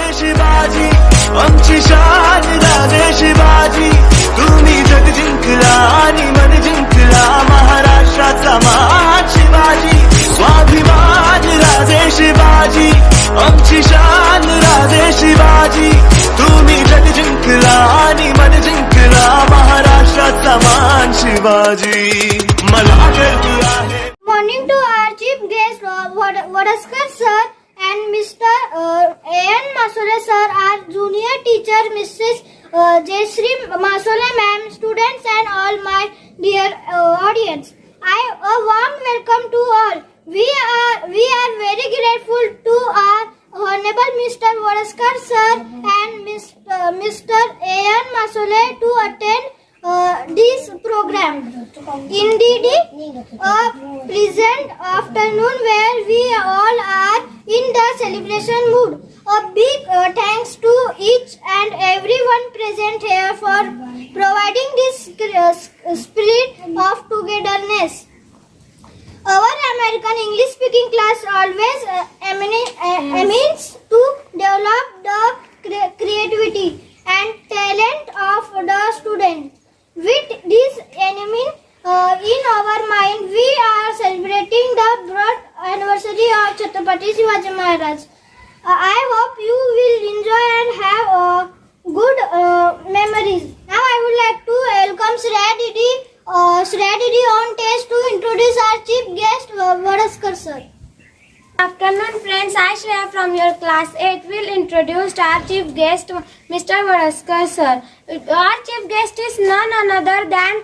राजे शिवाजी आमची शान राजे शिवाजी तुम्ही जग जिंकला आणि मन जिंकला महाराष्ट्राचा मान शिवाजी स्वाभिमान राजे शिवाजी आमची शान राजे शिवाजी तुम्ही जग जिंकला आणि मन जिंकला महाराष्ट्राचा मान शिवाजी मला गर्व आहे. Morning to our chief guest Wadaskar sir and Mr. A.N. Masole sir, our junior teacher Mrs. Jayashree Masole ma'am, students and all my dear audience. A warm welcome to all. We are very grateful to our Honorable Mr. Wadaskar sir and Mr. A.N. Masole to attend this program. Indeed, a pleasant afternoon where we all are in the celebration mood. A big thanks to each and everyone present here for providing this spirit of togetherness. Our American English speaking class always aims to develop the creativity and talent of the student. With this enemy in our mind, we are celebrating the birth anniversary of Chhatrapati Shivaji Maharaj. I hope you will enjoy and have good memories. Now I would like to welcome Shreya Didi on stage to introduce our chief guest Wadaskar sir. Afternoon friends, I Shreya from your class 8 will introduce our chief guest Mr. Wadaskar sir. Our chief guest is none other than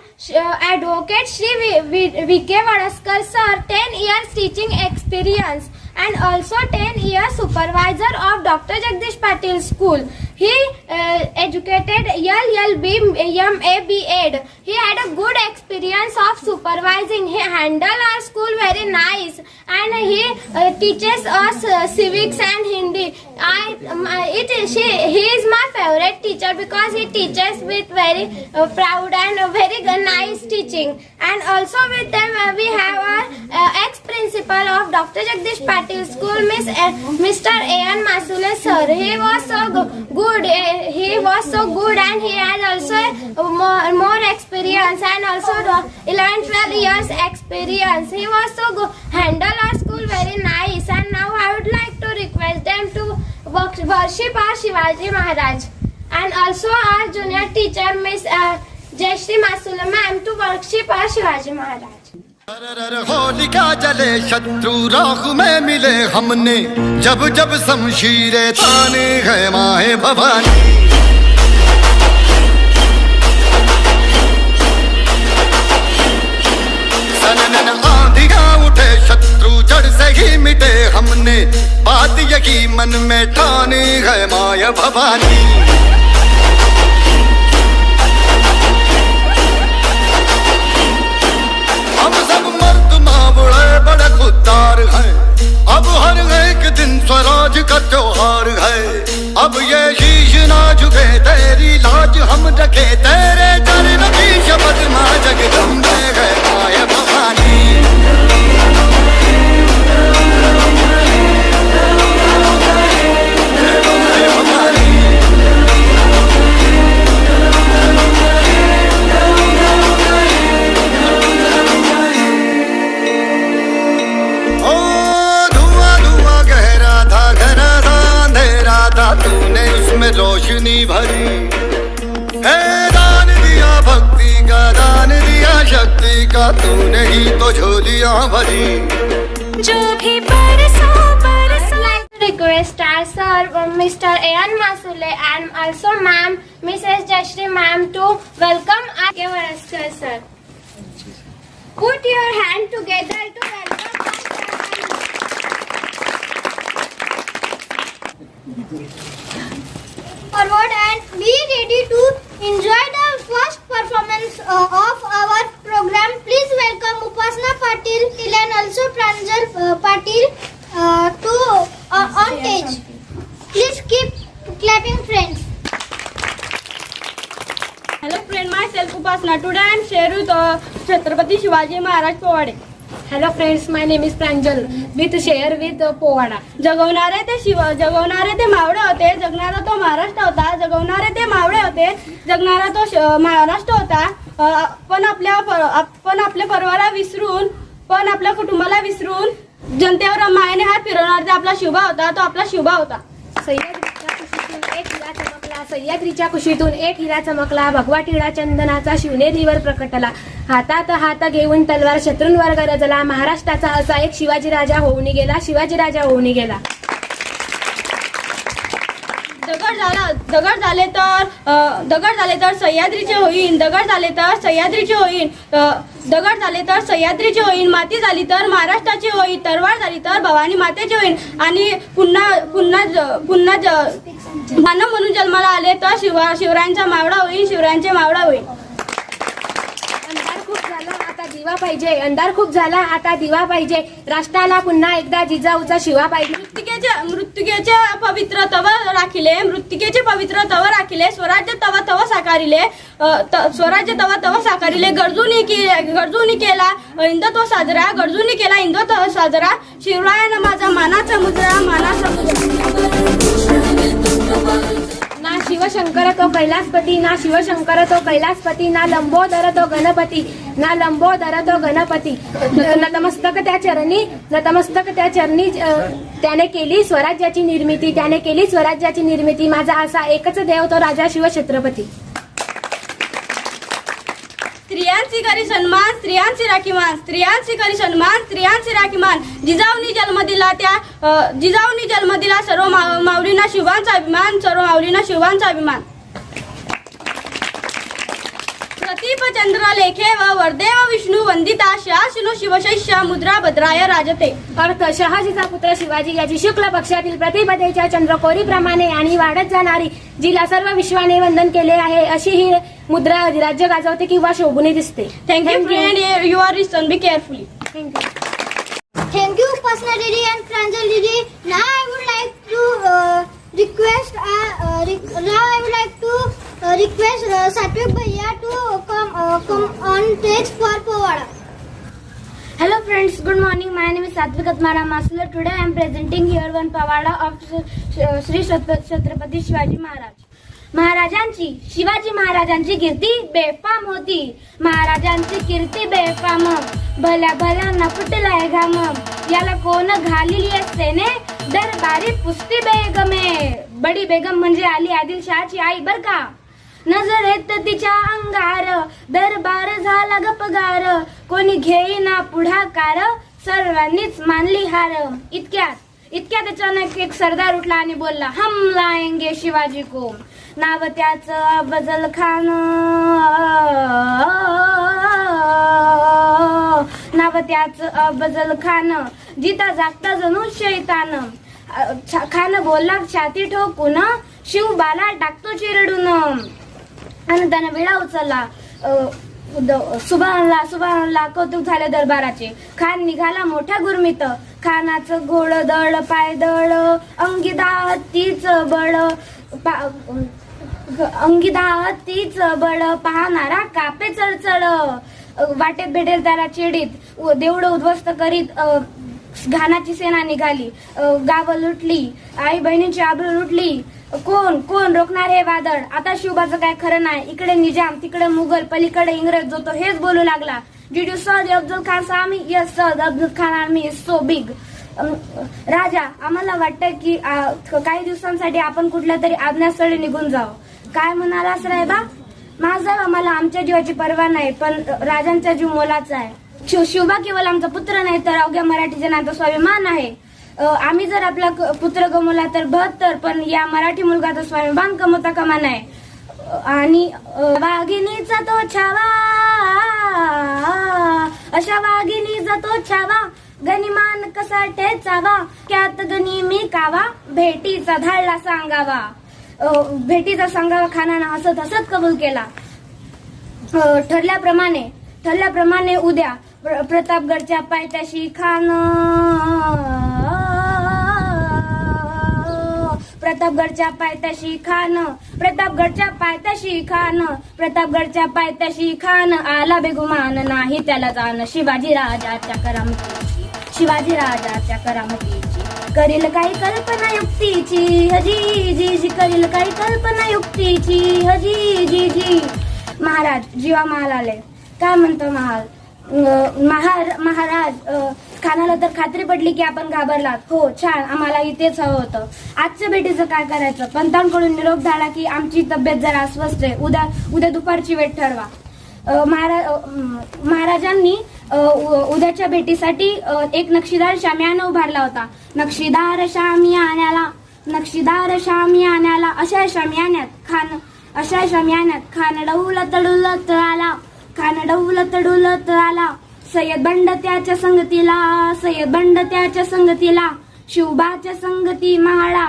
Advocate Shri V.K. Wadaskar sir, 10 years teaching experience and also 10 years supervisor of Dr. Jagdish Patil School. He educated LLB, MA, B.Ed. He had a good experience of supervising. He handled our school very nice and he teaches us civics and Hindi. He is my favorite teacher because he teaches with very proud and very nice teaching. And also with them we have our ex-principal of Dr. Jagdish Patil School, Mr. A.N. Masole sir. He was so good. He was so good and he has also more experience and also 11-12 years experience. He was so good, handle our school very nice. And now I would like to request them to worship our Shivaji Maharaj and also our junior teacher Miss Jayashree Masole ma'am to worship our Shivaji Maharaj. Holika जले शत्रु राह में मिले हमने जब जब शमशीरें ताने है माए भवानी सनन आंधियां उठे शत्रु जड़ से ही मिटे हमने बात यही मन में ठाने है माए भवानी बड़े खुददार है अब हर एक दिन स्वराज का त्योहार है अब ये शीश ना झुके तेरी लाज हम रखे तेरे चरण की शपथ मां जगदम्बे है माय भवानी तूने उसमें रोशनी भरी है दान दिया भक्ति का दान दिया शक्ति का तूने ही तो झोलियां भरी जो भी बरसा request our sir Mr. A.N. Masole and also ma'am Mrs. Jayashree ma'am to welcome V.K. Wadaskar sir. Put your hand together to welcome forward and be ready to enjoy the first performance of our program. Please welcome Upasna Patil and also Pranjal Patil to on stage. Please keep clapping, friends. Hello friend, myself Upasna. Today I am share with Chhatrapati Shivaji Maharaj Pawade. Hello friends, my name is Pranjal with share with powada. जगवणारे ते मावळे होते, जगणारा तो महाराष्ट्र होता. जगवणारे ते मावळे होते, जगणारा तो महाराष्ट्र होता. पण आपल्या परिवाराला विसरून, पण आपल्या कुटुंबाला विसरून जनतेवर मायेने हात फिरवणारा ते आपला शिवबा होता. तो आपला शिवबा होता. सह्याद्रीच्या कुशीतून एक हिरा चमकला, भगवा टिळा चंदनाचा शिवनेरीवर प्रकटला. हातात हात घेऊन तलवार शत्रूंवर गरजला. महाराष्ट्राचा असा एक शिवाजी राजा होऊन गेला. दगड झाले तर सह्याद्रीचे होईन. दगड झाले तर सह्याद्रीचे होईन. माती झाली तर महाराष्ट्राची होईन. तरवार झाली तर भवानी मातेची होईन. आणि पुन्हा मानव म्हणून जन्माला आले तर शिवरायांचा मावळा होईल. अंधार खूप झाला आता दिवा पाहिजे. राष्ट्राला पुन्हा एकदा जिजाऊचा शिवा पाहिजे. मृत्तिकेचे पवित्र तव राखिले. स्वराज्य तव साकारिले. गरजूनी केला हिंदुत्व साजरा. शिवरायानं माझा मानाचा मुद्रा. ना शिवशंकर तो कैलासपती, ना लंबोदर तो गणपती. नतमस्तक त्या चरणी त्याने केली स्वराज्याची निर्मिती. माझा असा एकच देव तो राजा शिवछत्रपती. स्त्रियांची करी सन्मान, स्त्रियांची राखीमान. जिजाऊनी जन्म दिला सर्व माऊलींना शिवांचा अभिमान. प्रतीप चंद्र लेखे व वर्देव विष्णू वंदिता. शासनो शिवशैष्य मुद्रा भद्राय राजते. अर्थ शहाजीचा पुत्र शिवाजी याची शुक्ल पक्षातील प्रतिपदेच्या चंद्रकोरीप्रमाणे आणि वाढत जाणारी, जिला सर्व विश्वाने वंदन केले आहे, अशी ही मुद्रा राज्य गाजवते किंवा शोभूने दिसते. Thank you friend, you are listen, be carefully. Thank you, Upasna Didi and Pranjal Didi. Now I would like to request Satvik Bhaiya to come on stage for Povada. Hello friends, good morning. My name is Satvik Atmaram Masula. Today I am presenting here one Povada of Sri Chhatrapati Shivaji Maharaj. Shivaji महाराजांची कीर्ती बेफाम होती. महाराजांची कीर्ती बेफाम. भल्या न फुटलाय घाम. याला कोण घालिली असते ने दरबारी पुस्ती बेगमे. बडी बेगम म्हणजे अली आदिलशहाची आई बर का. नजरेत तिच्या अंगार दरबार झाला गपगार. कोणी घेईना पुढाकार, सर्वांनीच मानली हार. इतक्यात अचानक एक सरदार उठला आणि बोलला, हम लाएंगे शिवाजी को. नाव त्याचं अफजल खान. जिता जागता जणू शैतान. खान बोलला छाती ठोकून, शिवबाला टाकतो चिरडून. आणि त्याने विडा उचलला. सुभानला कौतुक झाले दरबाराचे. खान निघाला मोठ्या गुरमीत. खानाचं घोडदळ पायदळ अंगिदा हत्तीच बळ. पाहणारा कापे चढचढ. वाटेत भेटेल त्याला चिडीत. देवढं उद्ध्वस्त करीत घानाची सेना निघाली. गावं लुटली. आई बहिणींची आबरू लुटली. कोण रोखणार हे वादळ. आता शिवबाचं काय खरं नाही. इकडे निजाम, तिकडे मुघल, पलीकडे इंग्रज. जो तो हेच बोलू लागला. Did you saw the Afzal Khan army? Yes sir, the Afzal Khan army is so big. राजा, आम्हाला वाटतं की काही दिवसांसाठी आपण कुठल्या तरी आज्ञास्थळी निघून जावं. काय म्हणालास रायबा? माझा आम्हाला आमच्या जीवाची पर्वा नाही, पण राजांचा जीव मोलाचा आहे. शिवबा केवळ आमचा पुत्र नाही तर अवघ्या मराठी जनाचा स्वाभिमान आहे. आम्ही जर आपला पुत्र गमवला तर 72, पण या मराठी मुलगाचा स्वाभिमान गमवता कामा नये. आणि वाघिणीचा तो छावा, अशा वाघिणीचा तो छावा. गनिमान कसा ठेचावा, त्यात गणी मी कावा. भेटीचा धाडला सांगावा. भेटीचा सांगावा खानानं हसत कबूल केला. ठरल्याप्रमाणे उद्या प्रतापगडच्या पायथ्याशी खान प्रतापगडच्या पायथ्याशी खान, प्रतापगडच्या पायथ्याशी खान, प्रतापगडच्या पायथ्याशी खान, आला बेगुमान नाही त्याला जाण, शिवाजी राजाच्या करामतीची, शिवाजी राजाच्या करामतीची, करील काही कल्पना युक्तीची, हजी जी जी, करील काही कल्पना युक्तीची, हजी जी जी. महाराज जीवा महाल आले. काय म्हणतो महाल? महाराज, खानाला तर खात्री पडली की आपण घाबरलात. हो, छान, आम्हाला इथेच हवं होतं. आजच्या भेटीचं काय करायचं? पंतांकडून निरोप झाला की आमची तब्येत जरा अस्वस्थ आहे, उद्या दुपारची वेळ ठरवा. महाराजांनी उद्याच्या भेटीसाठी एक नक्षीदार शामियाना उभारला होता. नक्षीदार शामियान्याला, नक्षीदार शामियान्याला, अशा शामियान्यात खान डौलत डुलत आला, खान डौलत डुलत आला. सय्यद बंड त्याच्या संगतीला, सय्यद बंड त्याच्या संगतीला, शिवबाच्या संगती महाळा.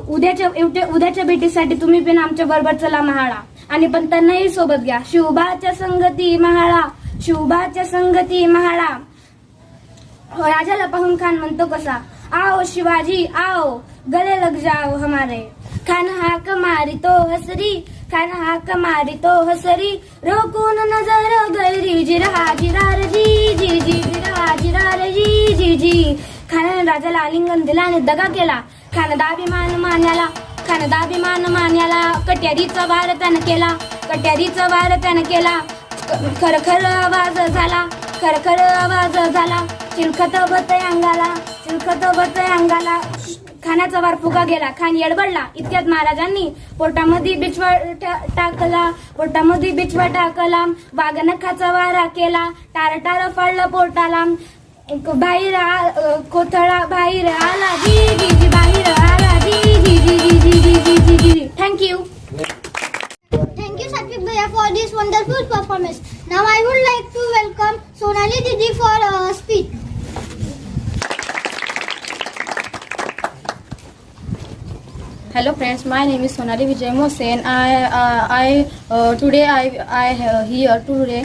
उद्याच्या भेटीसाठी तुम्ही पण आमच्या बरोबर चला महाळा, आणि पंतांनाही सोबत घ्या. शिवबाच्या संगती महाळा, शिवबाच्या संगती महाळा. राजाला पाहून खान म्हणतो कसा, आओ शिवाजी आओ, गले लग जाओ हमारे. खान हाक मारी तो हसरी, खान हाक मारी तो हसरी, रोकून नजर गैरी, जिरा जिरार जी जी जी, जिरा जिरार जी जी जी. खानाने राजाला आलिंगन दिला आणि दगा केला. खानदाभिमान मान्याला, खानदाभिमान मान्याला, कट्यारीचा वार त्यानं केला, कट्यारीचा वार त्यानं केला. खरखर आवाज झाला, खरखर आवाज झाला, चिलखत बतय अंगाला, चिलखत बतय अंगाला. खानाचा वार फुगा गेला. खान येडबडला. इतक्यात महाराजांनी पोटामध्ये बिछवा टाकला, पोटामध्ये बिछवा टाकला, वाघनखाचा वारा केला, टार टार फाडलं पोटाला. बाहेर कोथळा बाहेर आला, जी जी जी, बाहेर आला, जी जी जी जी जी जी जी जी जी. Thank you. Thank you, Satvik Bhaiya, for this wonderful performance. Now I would like to welcome Sonali Didi for a speech. Hello friends, my name is Sonali Vijay Mohsen. Today I here today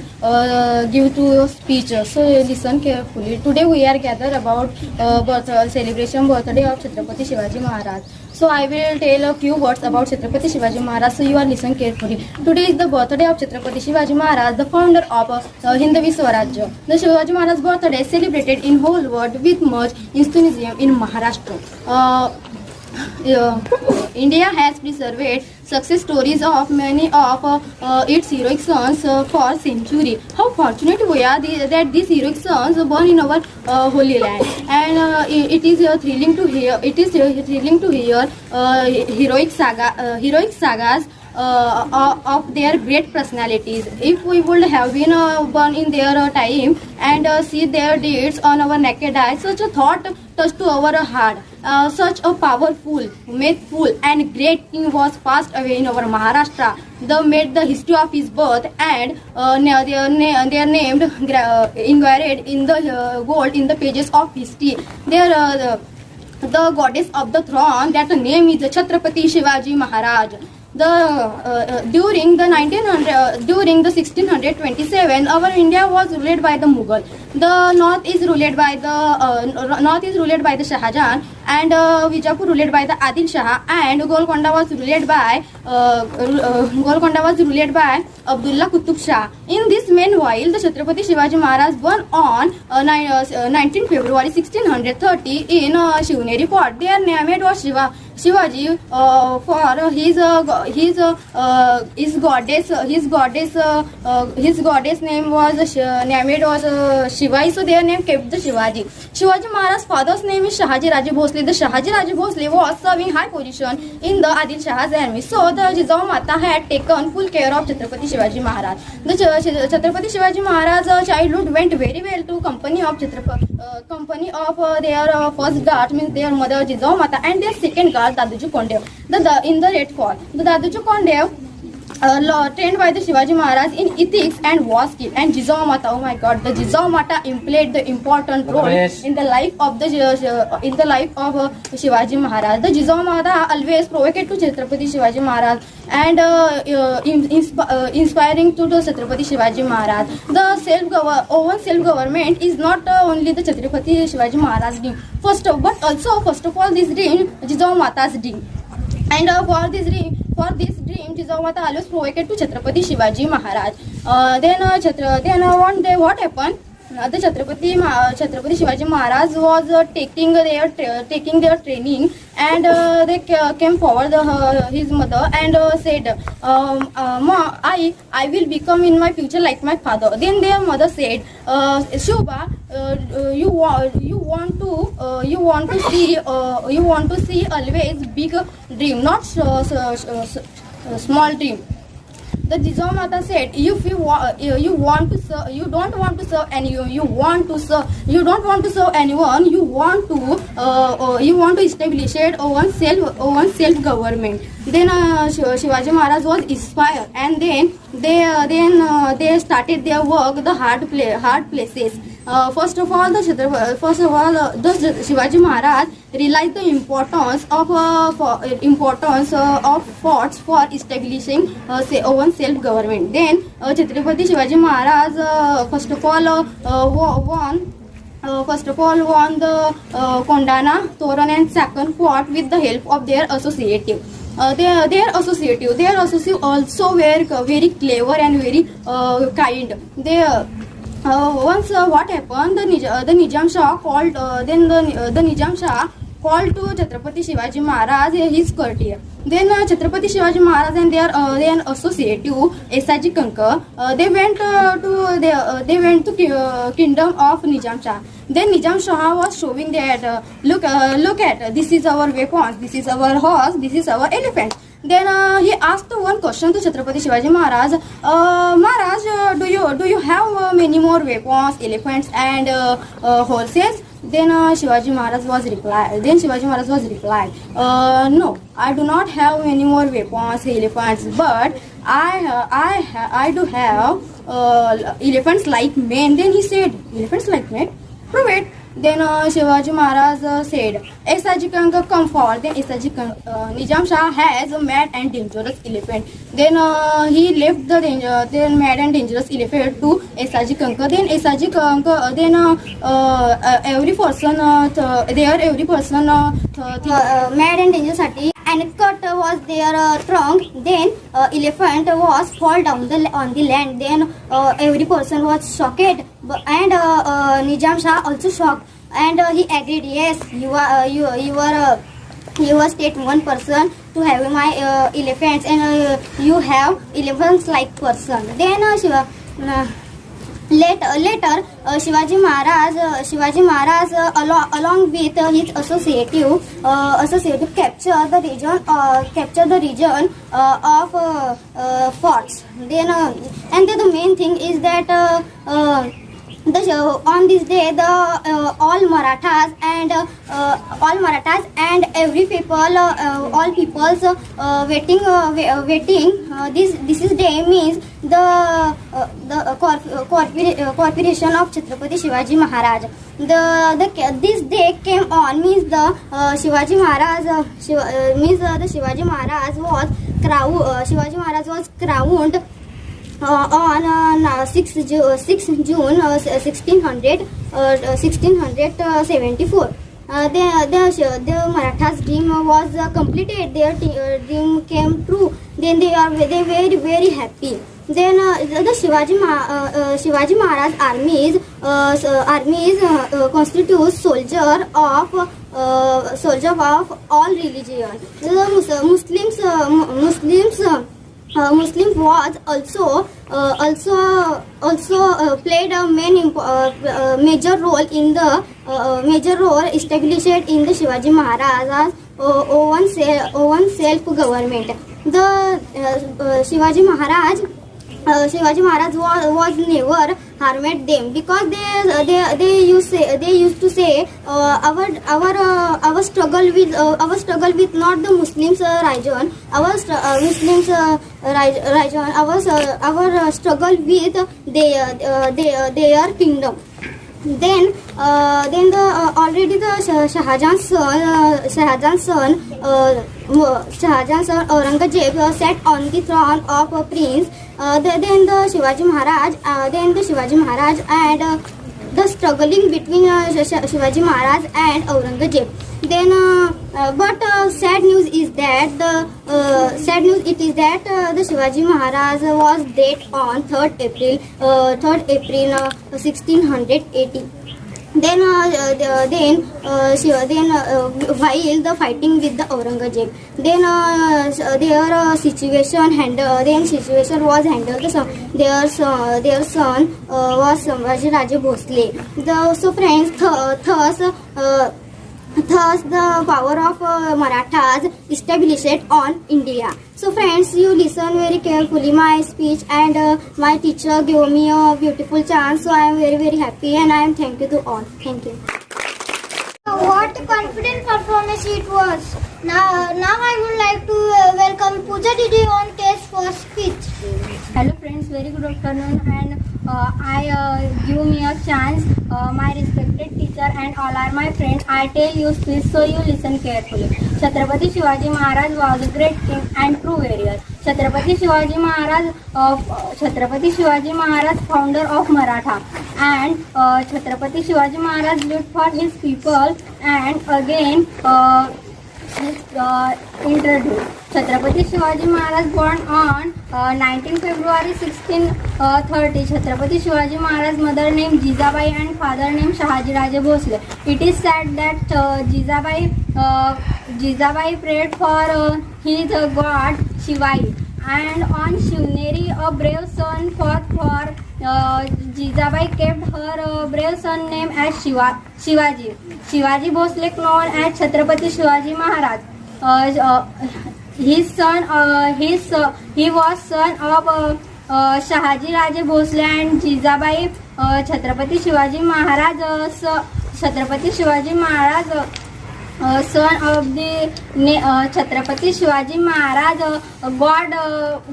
give to a speech. So listen carefully. Today we are gathered about birthday of Chhatrapati Shivaji Maharaj. So I will tell a few words about Chhatrapati Shivaji Maharaj. So you are listen carefully. Today is the birthday of Chhatrapati Shivaji Maharaj, the founder of Hindvi Swarajya. The Shivaji Maharaj birthday is celebrated in whole world with much enthusiasm in Maharashtra. India has preserved success stories of many of its heroic sons for century. How fortunate we are that these heroic sons born in our holy land, and it is thrilling to hear. It is thrilling to hear heroic sagas of their great personalities. If we would have been born in their time and see their deeds on our naked eyes, such a thought touched to our heart. Such a powerful, faithful and great king was passed away in our Maharashtra. They made the history of his birth and they are named engraved in the gold in the pages of history. They are the goddess of the throne. That name is Chhatrapati Shivaji Maharaj. During the 1627, our India was ruled by the Mughal. The north is ruled by the Shah Jahan, and Vijapur ruled by the Adil Shah, and Golconda was ruled by Abdullah Qutub Shah. In this meanwhile, the Chhatrapati Shivaji Maharaj born on 19 February 1630 in Shivneri Fort. Their name was Shivaji for his goddess name was Shiva, so their name kept the Shivaji. Shivaji Maharaj's father's name is Shahaji Raje Bhosle. The Shahaji Raje Bhosle was serving high position in the Adil Shah's army, so the Jijao Mata had taken full care of Chhatrapati Shivaji Maharaj. The Chhatrapati Shivaji Maharaj's childhood went very well to company of their first guard, means their mother Jijao Mata, and their second guard Daduji Kondev. In the Red Fort, the Daduji Kondev trained by the Shivaji Maharaj in ethics and war skill, and Jijao Mata, oh my God, the Jijao Mata played the important role in the life of Shivaji Maharaj. The Jijao Mata always provoked to Chhatrapati Shivaji Maharaj and inspiring to the Chhatrapati Shivaji Maharaj. The self-government is not only the Chhatrapati Shivaji Maharaj dream, but also first of all this dream Jijao Mata's dream. And for this dream, Jijavamata always provocated to Chhatrapati Shivaji Maharaj. What happened? The Chhatrapati Shivaji Maharaj was taking their training, and they came forward his mother and said, "Ma, I will become in my future like my father." Then their mother said, "Shubha, you want to see always big dream, not small dream." The Jijavamata said, "If you want to serve, you don't want to serve anyone. You don't want to serve anyone. You want to establish it own self government." Then Shivaji Maharaj was inspired, and then they started their work, the hard places. First of all, the Shivaji Maharaj realized the importance of forts for establishing own self government. Then Chhatrapati Shivaji Maharaj first of all won the Kondana, Toran and Sakan fort with the help of their associative. Their associative also were very clever and very kind. Once what happened, the Nizam Shah called the Nizam Shah called to Chhatrapati Shivaji Maharaj his courtier. Then Chhatrapati Shivaji Maharaj and their associative Esaji Kankar they went to kingdom of Nizam Shah. Then Nizam Shah was showing that look at, this is our weapons, this is our horse, this is our elephant. Then he asked one question to Chhatrapati Shivaji Maharaj. Maharaj, do you have many more weapons, elephants and horses? Then Shivaji Maharaj was replied, no, I do not have many more weapons, elephants, but I do have elephants like men. Then he said, elephants like men? Prove it. Then Shivaji Maharaj said, Esaji Kankar, come forward. Then Nizam Shah has a mad and dangerous elephant. Then he left the mad and dangerous elephant to Esaji Kankar. Then Esaji Kankar, every person mad and dangerous and cut was their trunk. Then elephant was fall down on the land. Then every person was shocked, and Nizam Shah also shocked, and he agreed, yes, you are state one person to have my elephants, and you have elephants like person. Then later Shivaji Maharaj along with his associative capture the region of forts. Then and the main thing is that on this day all Marathas and every people all peoples waiting this is day means the corporation of Chhatrapati Shivaji Maharaj. This day came on means the Shivaji Maharaj was crowned on 6 June 1674. The Marathas' dream was completed. Their dream came true. Then they were very happy. Then the Shivaji Maharaj armies constitutes soldier of all religion. The Muslims was also played a major role in the established in the Shivaji Maharaj's own self government. The Shivaji Maharaj was never harmed them, because they used to say our struggle with not the Muslims region, our struggle with their kingdom. Then already the Shahjahan's son Aurangzeb sat on the throne of a prince. Then the Shivaji Maharaj and the struggling between Shivaji Maharaj and Aurangzeb. Then, but sad news is that the Shivaji Maharaj was dead on 3rd April 1680. Then while the fighting with the Aurangzeb, then their situation was handled. Their son was Sambhaji Raje Bhosle. So friends, thus the power of Marathas established on India. So friends, you listen very carefully my speech, and my teacher gave me a beautiful chance. So I am very, very happy, and I am thank you to all. Thank you. What confident performance it was. Now I would like to welcome Pooja Didi on stage for speech. Hello friends, very good afternoon, and I give me a chance, my respected teacher and all are my friends. I tell you speech, so you listen carefully. Chhatrapati Shivaji Maharaj was a great king and true warrior. Chhatrapati Shivaji Maharaj, founder of Maratha, and Chhatrapati Shivaji Maharaj lived for his people, and again introduced. Chhatrapati Shivaji Maharaj born on 19 February 1630. Chhatrapati Shivaji Maharaj's mother named Jizabai and father named Shahaji Raje Bhosle. It is said that Jizabai prayed for his god Shivai, and on Shivneri a brave son fought for Jizabai kept her brave son named as Shivaji. Shivaji Bhosle known as Chhatrapati Shivaji Maharaj. He was son of Shahaji Raje Bhosle and Jizabai. Chhatrapati Shivaji Maharaj, son of the Chhatrapati Shivaji Maharaj,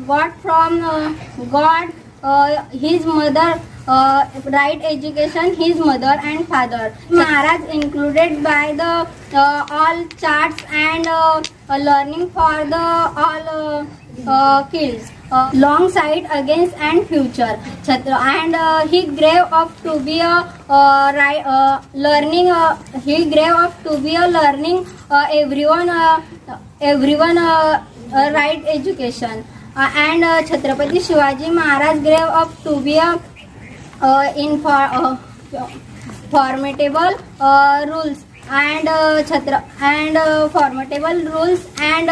got from God his mother right education, his mother and father. Maharaj included by the all charts and learning for the all kills, long sight against and future. And he grew up to be a learning. He grew up to be a learning everyone right education. And Chhatrapati Shivaji Maharaj grew up to be a formidable rules and formidable rules and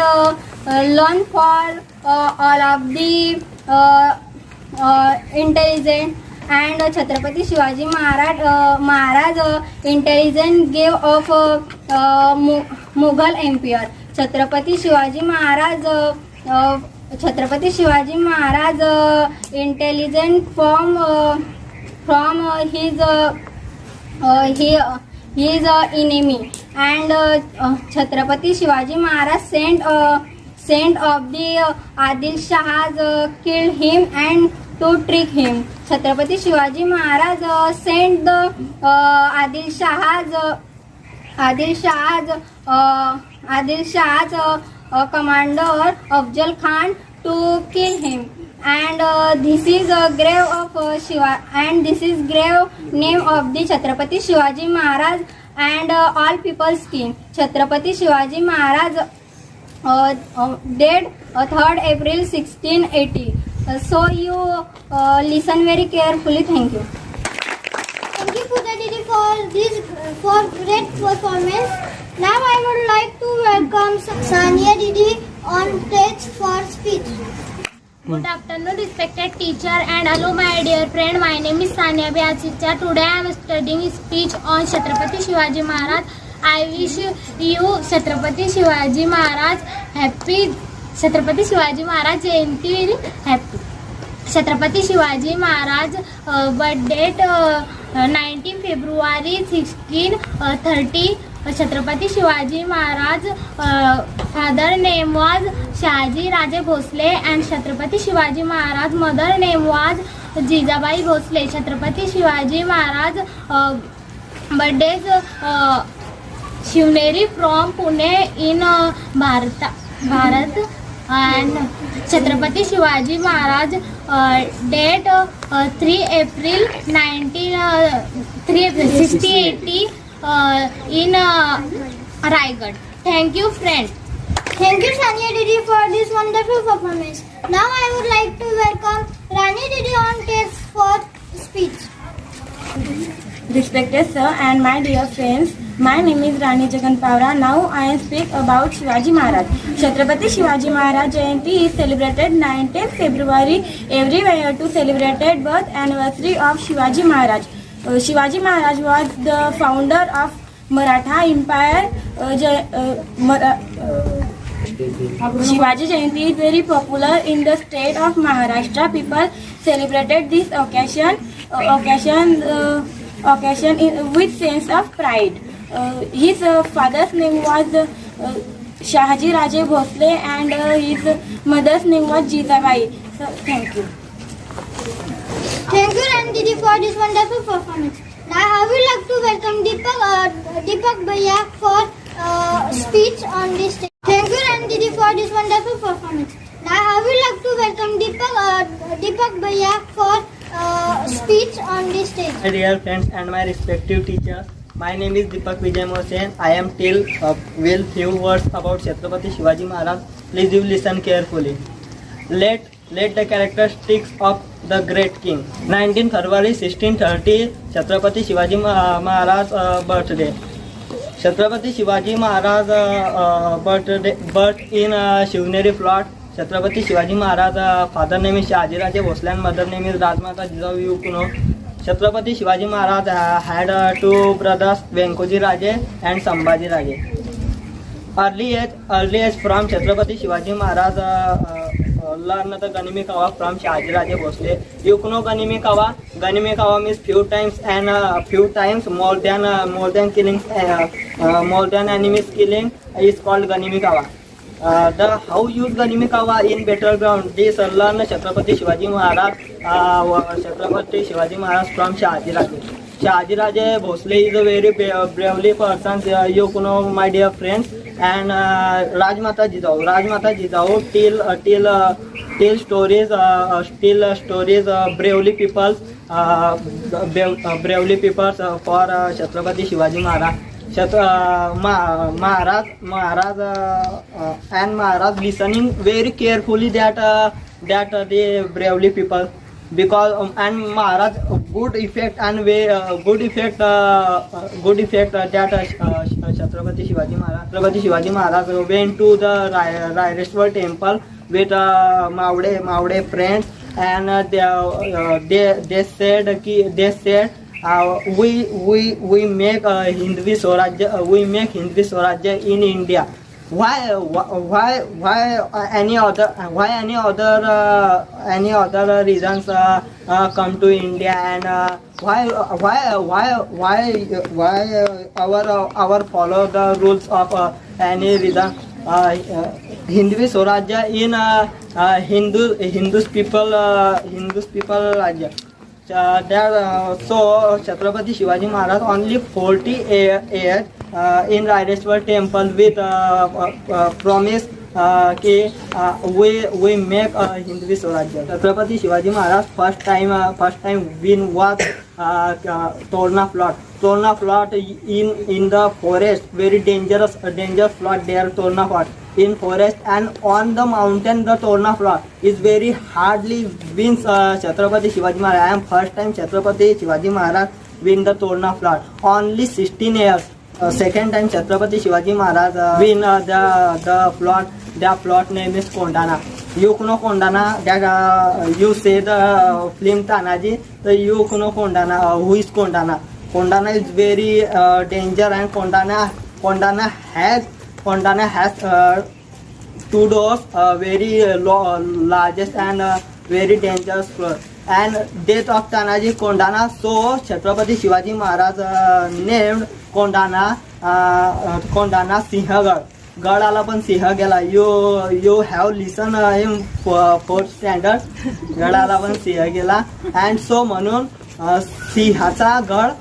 learn for all of the intelligent. And Chhatrapati Shivaji Maharaj intelligence gave of Mughal Empire. Chhatrapati Shivaji Maharaj intelligent from his enemy, and Chhatrapati Shivaji Maharaj sent of the Adil Shahs killed him and to trick him. Chhatrapati Shivaji Maharaj sent the Adil Shah's commander Afzal Khan to kill him. And this is a grave of Shiva, and this is grave name of the Chhatrapati Shivaji Maharaj and all people's king. Chhatrapati Shivaji Maharaj dead 3rd April 1680. So you listen very carefully. Thank you. Thank you, Pooja Didi, for great performance. Now I would like to welcome Sania Didi on stage for speech. Good afternoon, respected teacher and hello my dear friend. My name is Sania Biachitcha. Today I am studying speech on Chhatrapati Shivaji Maharaj. I wish you Chhatrapati Shivaji Maharaj happy. Chhatrapati Shivaji Maharaj Jayanti very happy. Chhatrapati Shivaji Maharaj birth date 19 February 1630. Chhatrapati Shivaji Maharaj father name was Shahaji Raje Bhosle and Chhatrapati Shivaji Maharaj mother name was Jizabai Bhosle. Chhatrapati Shivaji Maharaj birthdays Shivneri from Pune in Bharat. And Chhatrapati Shivaji Maharaj date 3 April 1680 in Raigad. Thank you, friend. Thank you, Sanya Didi, for this wonderful performance. Now I would like to welcome Rani Didi on stage for speech. Respected sir and my dear friends, my name is Rani Jagan Pawra. Now I speak about Shivaji Maharaj. Chhatrapati Shivaji Maharaj Jayanti is celebrated 19th February every year to celebrate birth anniversary of Shivaji Maharaj. Shivaji Maharaj was the founder of Maratha Empire. Shivaji Jayanti is very popular in the state of Maharashtra. People celebrated this occasion with sense of pride. His father's name was Shahaji Raje Bhosle and his mother's name was Jizabai. So, thank you. Thank you, Rani Didi, for this wonderful performance. Now I would like to welcome Deepak Bhaiya for speech on this stage. Thank you, Rani Didi, for this wonderful performance. Now I would like to welcome Deepak Bhaiya for speech on this stage. My dear friends and my respective teachers, my name is Deepak Vijay Mohsen. I am tell will few words about Chhatrapati Shivaji Maharaj. Please you listen carefully. Let the characteristics of the great king. 19 February 1630, Chhatrapati Shivaji Maharaj birthday. Chhatrapati Shivaji Maharaj birth in Shivneri plot. Chhatrapati Shivaji Maharaj father name is Shahaji Raje Bhosle and mother name is Rajmata Jizabai. You know. Chhatrapati Shivaji Maharaj had two brothers, Venkoji Raje and Sambhaji Raje. Early age from Chhatrapati Shivaji Maharaj learned the Ganimi Kawa from Shahaji Raje Bhosle. You know Ganimi Kawa? Ganimi Kawa means few times more than killings, more than enemies killing is called Ganimi Kawa. The how use Ganimi Kawa in battleground. This learn Chhatrapati Shivaji Maharaj from Shahaji Raje. Shahaji Raje Bhosle is a very bravely person. You know, my dear friends. And Rajmata Jizao tell stories bravely people for Chhatrapati Shivaji Maharaj. Maharaj listening very carefully that the bravely people, because and Maharaj good effect that Chhatrapati Shivaji Maharaj went to the Raireshwar temple with Maude friends, and they said we make Hindvi Swarajya in India. Why any other reasons come to India, and why our follow the rules of any reason? Hindvi Swarajya in Hindus people Rajya. So Chhatrapati Shivaji Maharaj only 40 years in Raireshwar temple with promise we make Hindvi Swarajya. Chhatrapati Shivaji Maharaj first time win was Torna plot. Torna plot in the forest, very dangerous plot there, Torna plot in forest, and on the mountain the Torna plot is very hardly wins Chhatrapati Shivaji Maharaj. I am first time Chhatrapati Shivaji Maharaj win the Torna plot, only 16 years. Second time Chhatrapati Shivaji Maharaj win the plot. The plot name is Kondana. You know Kondana, that you say the film Tanaji, so you know Kondana. Who is Kondana? Kondana is very danger, and Kondana has two doors, very largest and very dangerous floor. And death of Tanaji Kondana, so Chhatrapati Shivaji Maharaj named Kondana Sinhagad. गडाला पण सिंह गेला. You have listen in fourth standard. गडाला पण सिंह गेला, and so म्हणून सिंहाचा गड,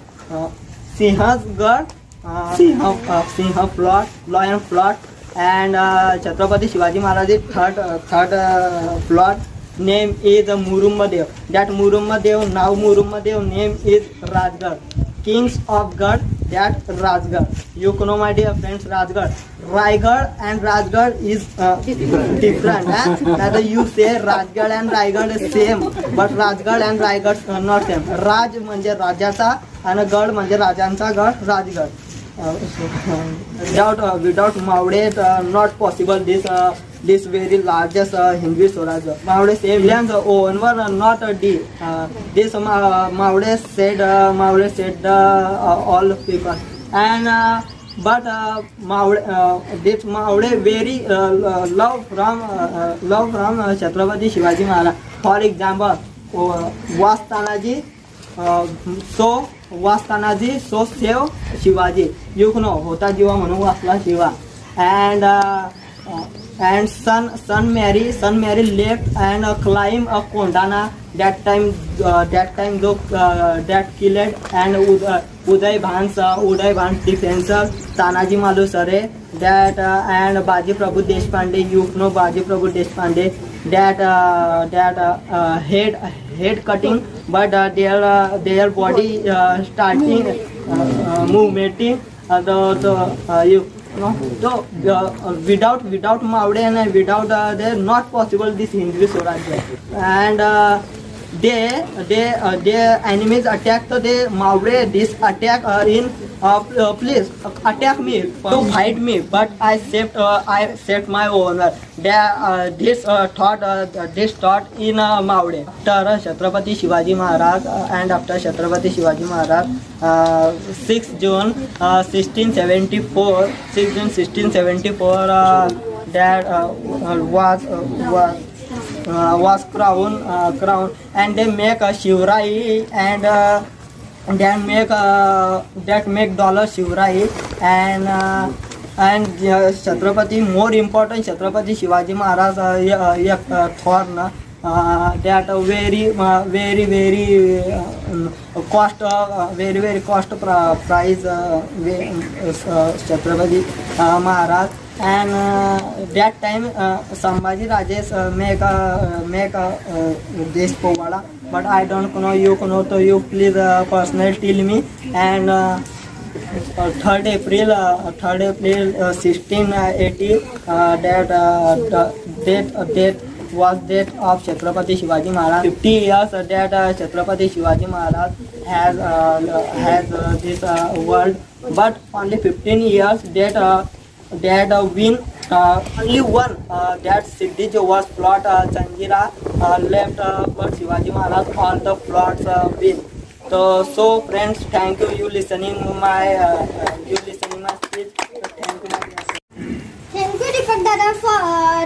सिंह plot, lion plot, and Chhatrapati Shivaji Maharaj third plot name is Murumdev. That Murumdev, नाव Murumdev, name is Rajgad. Kings of गड that Rajgarh. You know, my dear friends, Rajgarh. Raigad and Rajgarh is different. Neither you say Rajgarh and Raigad is same, but Rajgarh and Raigad are not same. Raj म्हणजे राजाचा आणि गड म्हणजे राजांचा गड, Rajgad. Without Maude, not possible this very largest Hindu Swaraj. Maude said lands own were not a deal. This Maude said all people, and but this Maude very love from Chhatrapati Shivaji Maharaj. For example, was Tanaji so save Shivaji. You know, hota jiva manu wasla Shiva. And son Mary left and climb a Kondana. That time though that killed and Uday Bhan's defensor Tanaji Malusare, that and Baji Prabhu Deshpande. You know Baji Prabhu Deshpande, that head cutting, but their body starting moving. You know, so without Maude and without they not possible this Hindu Swaraj. And their enemies attacked the Maude. This attack in please attack me to fight me, but I saved my owner. This thought in Maude. After Chhatrapati Shivaji Maharaj and after Chhatrapati Shivaji Maharaj, 6 June 1674, that was crowned, and they make a Shivrai and then make dollar Shivrai and Chhatrapati, more important, Chhatrapati Shivaji Maharaj thorn that very cost price Chhatrapati Maharaj. And that time Sambhaji Rajesh make this Povada, but I don't know. You know, so you please personally tell me. And 3rd April 1680, that date was date of Chhatrapati Shivaji Maharaj. 50 years that Chhatrapati Shivaji Maharaj has this world, but only 15 years that win only one, that Siddhij was plot Changira left, but Shivaji Maharaj all the plots win. So friends, thank you listening my speech. Thank you, my dear. Thank you, Deepak Dada,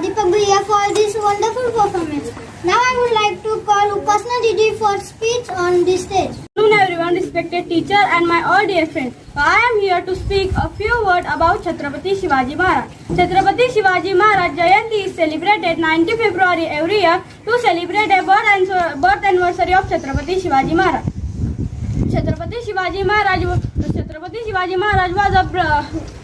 Deepak Bhaiya, for this wonderful performance. Now I would like to call Upasna Didi for speech on this stage. Good afternoon, everyone, respected teacher and my all dear friends. I am here to speak a few words about Chhatrapati Shivaji Maharaj. Chhatrapati Shivaji Maharaj Jayanti is celebrated 19 February every year to celebrate a birth anniversary of Chhatrapati Shivaji Maharaj. Chhatrapati Shivaji Maharaj was a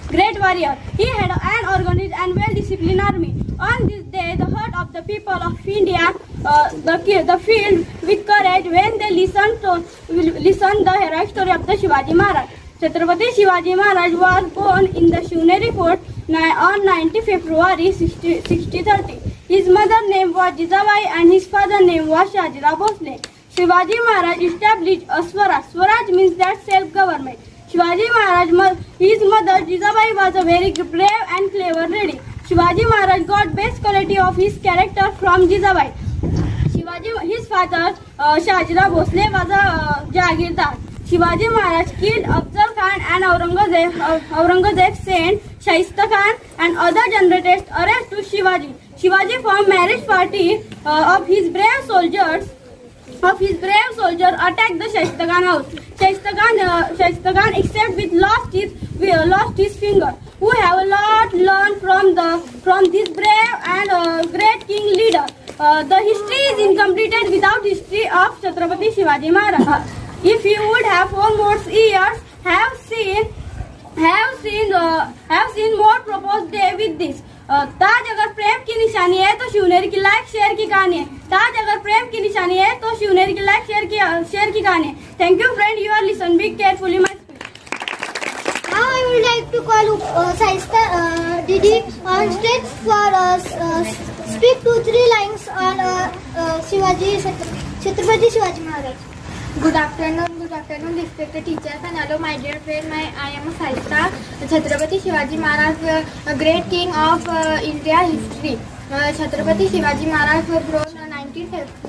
great warrior. He had an organized and well-disciplined army. On this day, the heart of the people of India the field with courage when they listened the heroic story of the Shivaji Maharaj. Chhatrapati Shivaji Maharaj was born in the Shivneri Fort on 19 February 1630. His mother's name was Jizabai and his father's name was Shahjirao Bhosle. Shivaji Maharaj established a Swaraj. Swaraj means that self-government. Shivaji Maharaj, his mother Jizabai was a very brave and clever lady. Shivaji Maharaj got best quality of his character from Jizabai. His father Shahjirao Bhosle was a Jagirdar. Shivaji Maharaj killed Afzal Khan and Aurangzeb sent Shaista Khan and other generals arrest to Shivaji. Shivaji formed marriage party of his brave soldiers attacked the Shaista Khan house. Shaista Khan except with lost his finger. Who have a lot learned from this brave and great king leader. The history is incomplete without history of Chhatrapati Shivaji Maharaj. If you would have 4 more years, have seen more proposed day with this. ताज अगर प्रेम की निशानी है तो शिवनेरी किला एक शेर की कहानी है. ताज अगर प्रेम की निशानी है तो शिवनेरी किला एक शेर की कहानी है. Thank you, friend. You are listening. Be carefully my speech. would like to call Saista Didi on stage for speak 2-3 lines on Chhatrapati Shivaji Maharaj. Good afternoon, respected teachers and hello, my dear friend. I am Saista. Chhatrapati Shivaji Maharaj, a great king of India history. Chhatrapati Shivaji Maharaj was born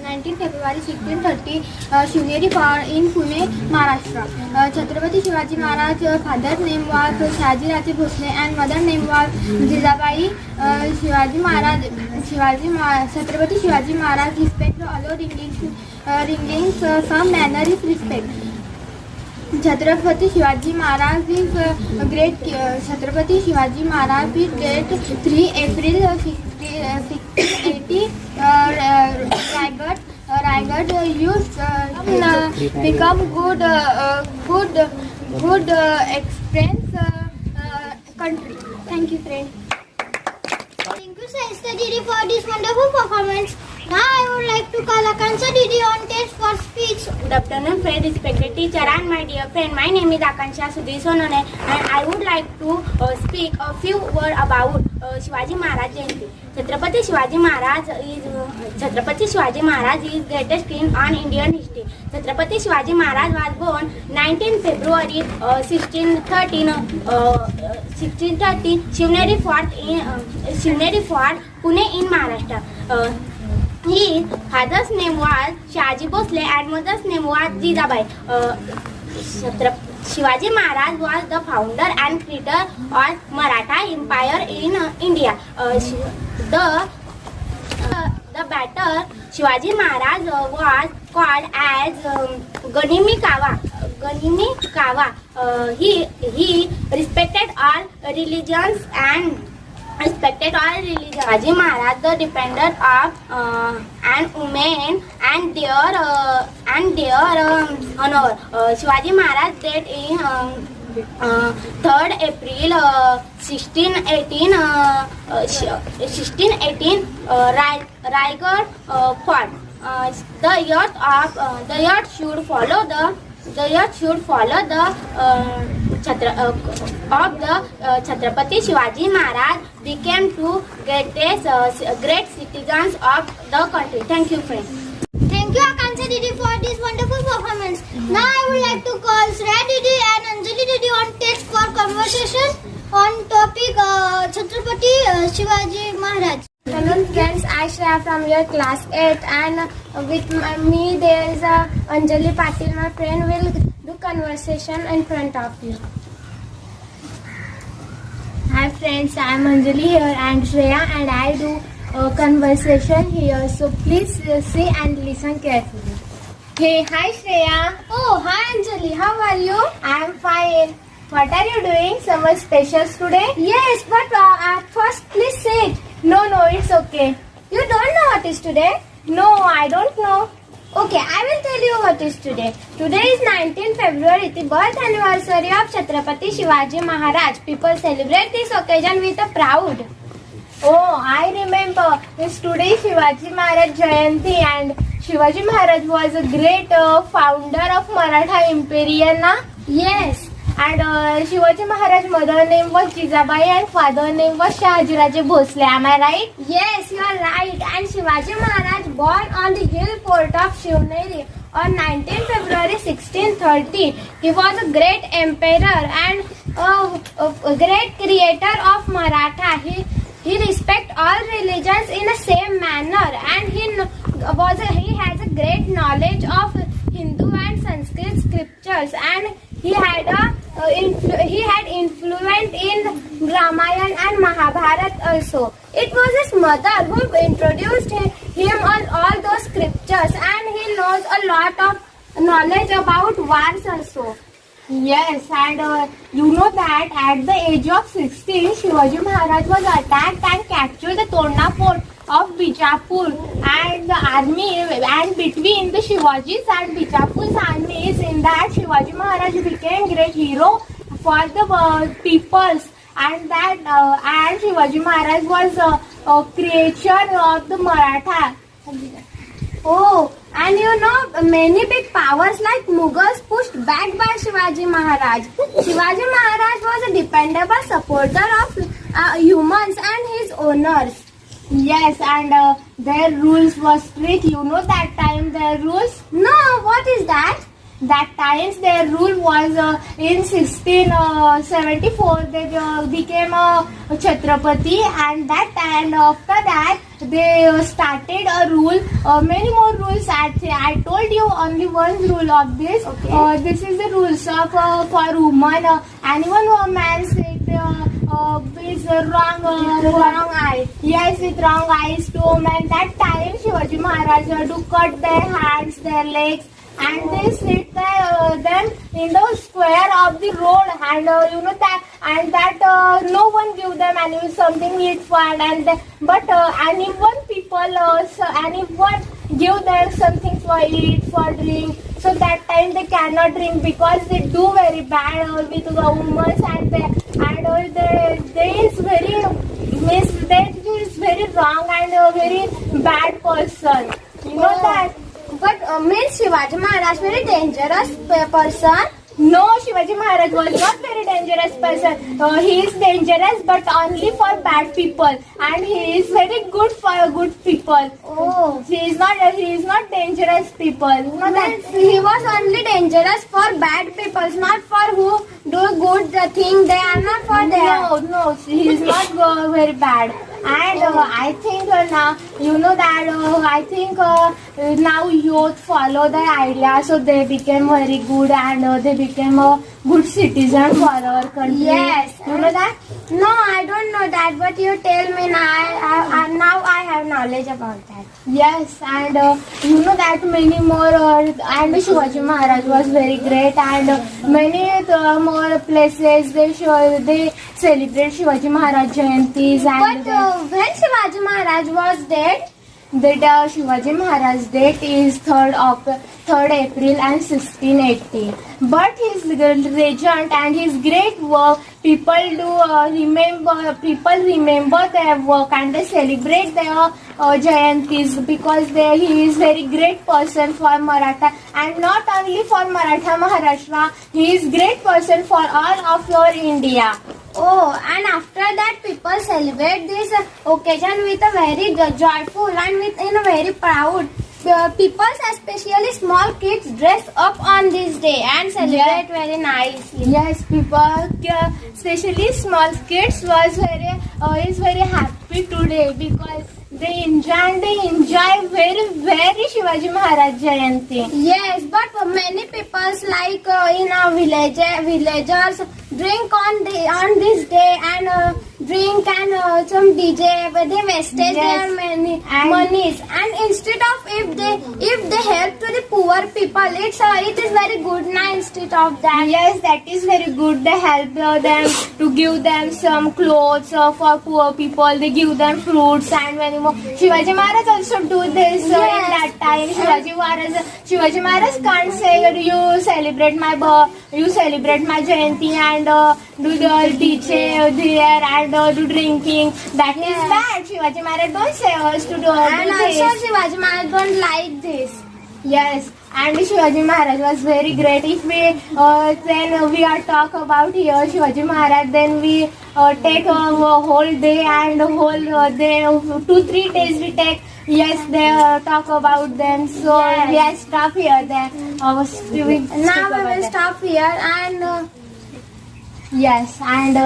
19 February 1630, Shivneri in Pune, Maharashtra. Chhatrapati Shivaji Maharaj's father's name was Shaji Raje Bhosle and mother's name was Jijabai. Chhatrapati Shivaji Maharaj respect all ringing some manner is respect. Chhatrapati Shivaji Maharaj is great. Chhatrapati Shivaji Maharaj is great 3 April 1680. Raigad used become good experience country. Thank you, friend. Thank you, Saista Didi, for this wonderful performance. Now I would like to call Akansha Didi on stage for speech. Good afternoon, friend, respected teacher and my dear friend. My name is Akansha Sudhir Sonone and I would like to speak a few words about Shivaji Maharaj Jayanti. Chhatrapati Shivaji Maharaj is greatest king on Indian history. Chhatrapati Shivaji Maharaj was born 19 February 1630 Shivneri Fort, Pune in Maharashtra. His father's name was Shaji Bhosle and mother's name was Jijabai. Shivaji Maharaj was the founder and creator of Maratha Empire in India. The battle Shivaji Maharaj was called as Ganimi Kawa. He respected all religions and Shivaji Maharaj, the defender of and women and their honor. Shivaji Maharaj died in 3rd April 1618 Raigad fort. The youth should follow the Chhatrapati Shivaji Maharaj became two great citizens of the country. Thank you, friends. Thank you, Akansha Didi, for this wonderful performance. Now I would like to call Shreya Didi and Anjali Didi on stage for conversation on topic Chhatrapati Shivaji Maharaj. Hello friends, I Shreya from your class 8 and with me there is Anjali Patil, my friend will do conversation in front of you. Hi friends, I am Anjali here and Shreya and I do conversation here, so please see and listen carefully. Hey, hi Shreya. Oh, hi Anjali, how are you? I am fine. What are you doing? Some specials today? Yes, but at first please sit. No, it's okay. You don't know what is today? No, I don't know. Okay, I will tell you what is today. Today is 19 February, the birth anniversary of Chhatrapati Shivaji Maharaj. People celebrate this occasion with a proud. Oh, I remember. It's today Shivaji Maharaj Jayanti and Shivaji Maharaj was a great founder of Maratha Empire, na? Yes. And Shivaji Maharaj mother name was Jijabai and father name was Shaji Raje Bhosle. Am I right? Yes, you are right. And Shivaji Maharaj born on the hill fort of Shivneri on 19 February 1630. He was a great emperor and a great creator of Maratha. He respect all religions in the same manner and he has a great knowledge of Hindu and Sanskrit scriptures and he had influence in Ramayana and Mahabharata also. It was his mother who introduced him on all those scriptures and he knows a lot of knowledge about wars also. Yes, and you know that at the age of 16, Shivaji Maharaj was attacked and captured the Tona fort of Bijapur and the army and between the Shivaji's and Bijapur's armies. In that Shivaji Maharaj became great hero for the peoples and that and Shivaji Maharaj was a creature of the Maratha. Oh, and you know, many big powers like Mughals pushed back by Shivaji Maharaj. Shivaji Maharaj was a dependable supporter of humans and his owners. Yes, and their rules was strict. You know that time their rules? No, what is that? That times their rule was in 1674 they became a Chhatrapati, and that time after that they started a rule, many more rules. I told you only one rule of this. Okay. This is the rules of for woman. Anyone woman said is wrong eye. Yes, with wrong eyes too. And that time Shivaji Maharaj to cut their hands, their legs, and they sit them in the square of the road, and you know that, and that no one give them any something eat for, and but anyone anyone give them something for eat, for drink. So that time they cannot drink because they do very bad with the women, and they is very wrong and a very bad person. You know that. But means Shivaji Maharaj very dangerous person. No, Shivaji Maharaj was not very dangerous person. He is dangerous, but only for bad people, and he is very good for good people. Oh, He is not dangerous people. You know that. means he was only dangerous for bad people, not for who do good thing. They are not for them. No, he is not very bad. And I think now, you know that, I think now youth follow the idea, so they became very good, and they became a good citizen for our country. Yes. You know that? No, I don't know that, but you tell me now. Now I have knowledge about that. Yes, and you know that many more, and Shivaji Maharaj was very great, and many more places they celebrate Shivaji Maharaj Jayantis, and But when Shivaji Maharaj was dead, that Shivaji Maharaj's date is 3rd April and 1680. But his legend and his great work, people remember their work, and they celebrate their Jayantis because he is very great person for Maratha, and not only for Maratha Maharashtra, he is great person for all of your India. oh, and after that people celebrate this occasion with a very joyful and in a very proud. People, especially small kids, dress up on this day and celebrate very nicely. Yes, people, especially small kids, is very happy today because they enjoy very Shivaji Maharaj Jayanti. Yes, but many people like in our villagers drink on this day and drink and some DJ, but they wasted their monies. And instead of if they help to the poor people, it is very good now instead of that. Yes, that is very good. They help them to give them some clothes for poor people. They give them fruits and many more. Shivaji Maharaj also do this in that time. Shivaji Maharaj can't say you celebrate my Jayanti and do the DJ there and do drinking. That is bad. Shivaji Maharaj don't say us to do And this. also Shivaji Maharaj don't like this. Yes, and Shivaji Maharaj was very great. If we then we are talk about here Shivaji Maharaj, then we take a whole day and whole day 2-3 days we take. Yes, they talk about them. So yes, stop here. Then Now we will stop here and yes, and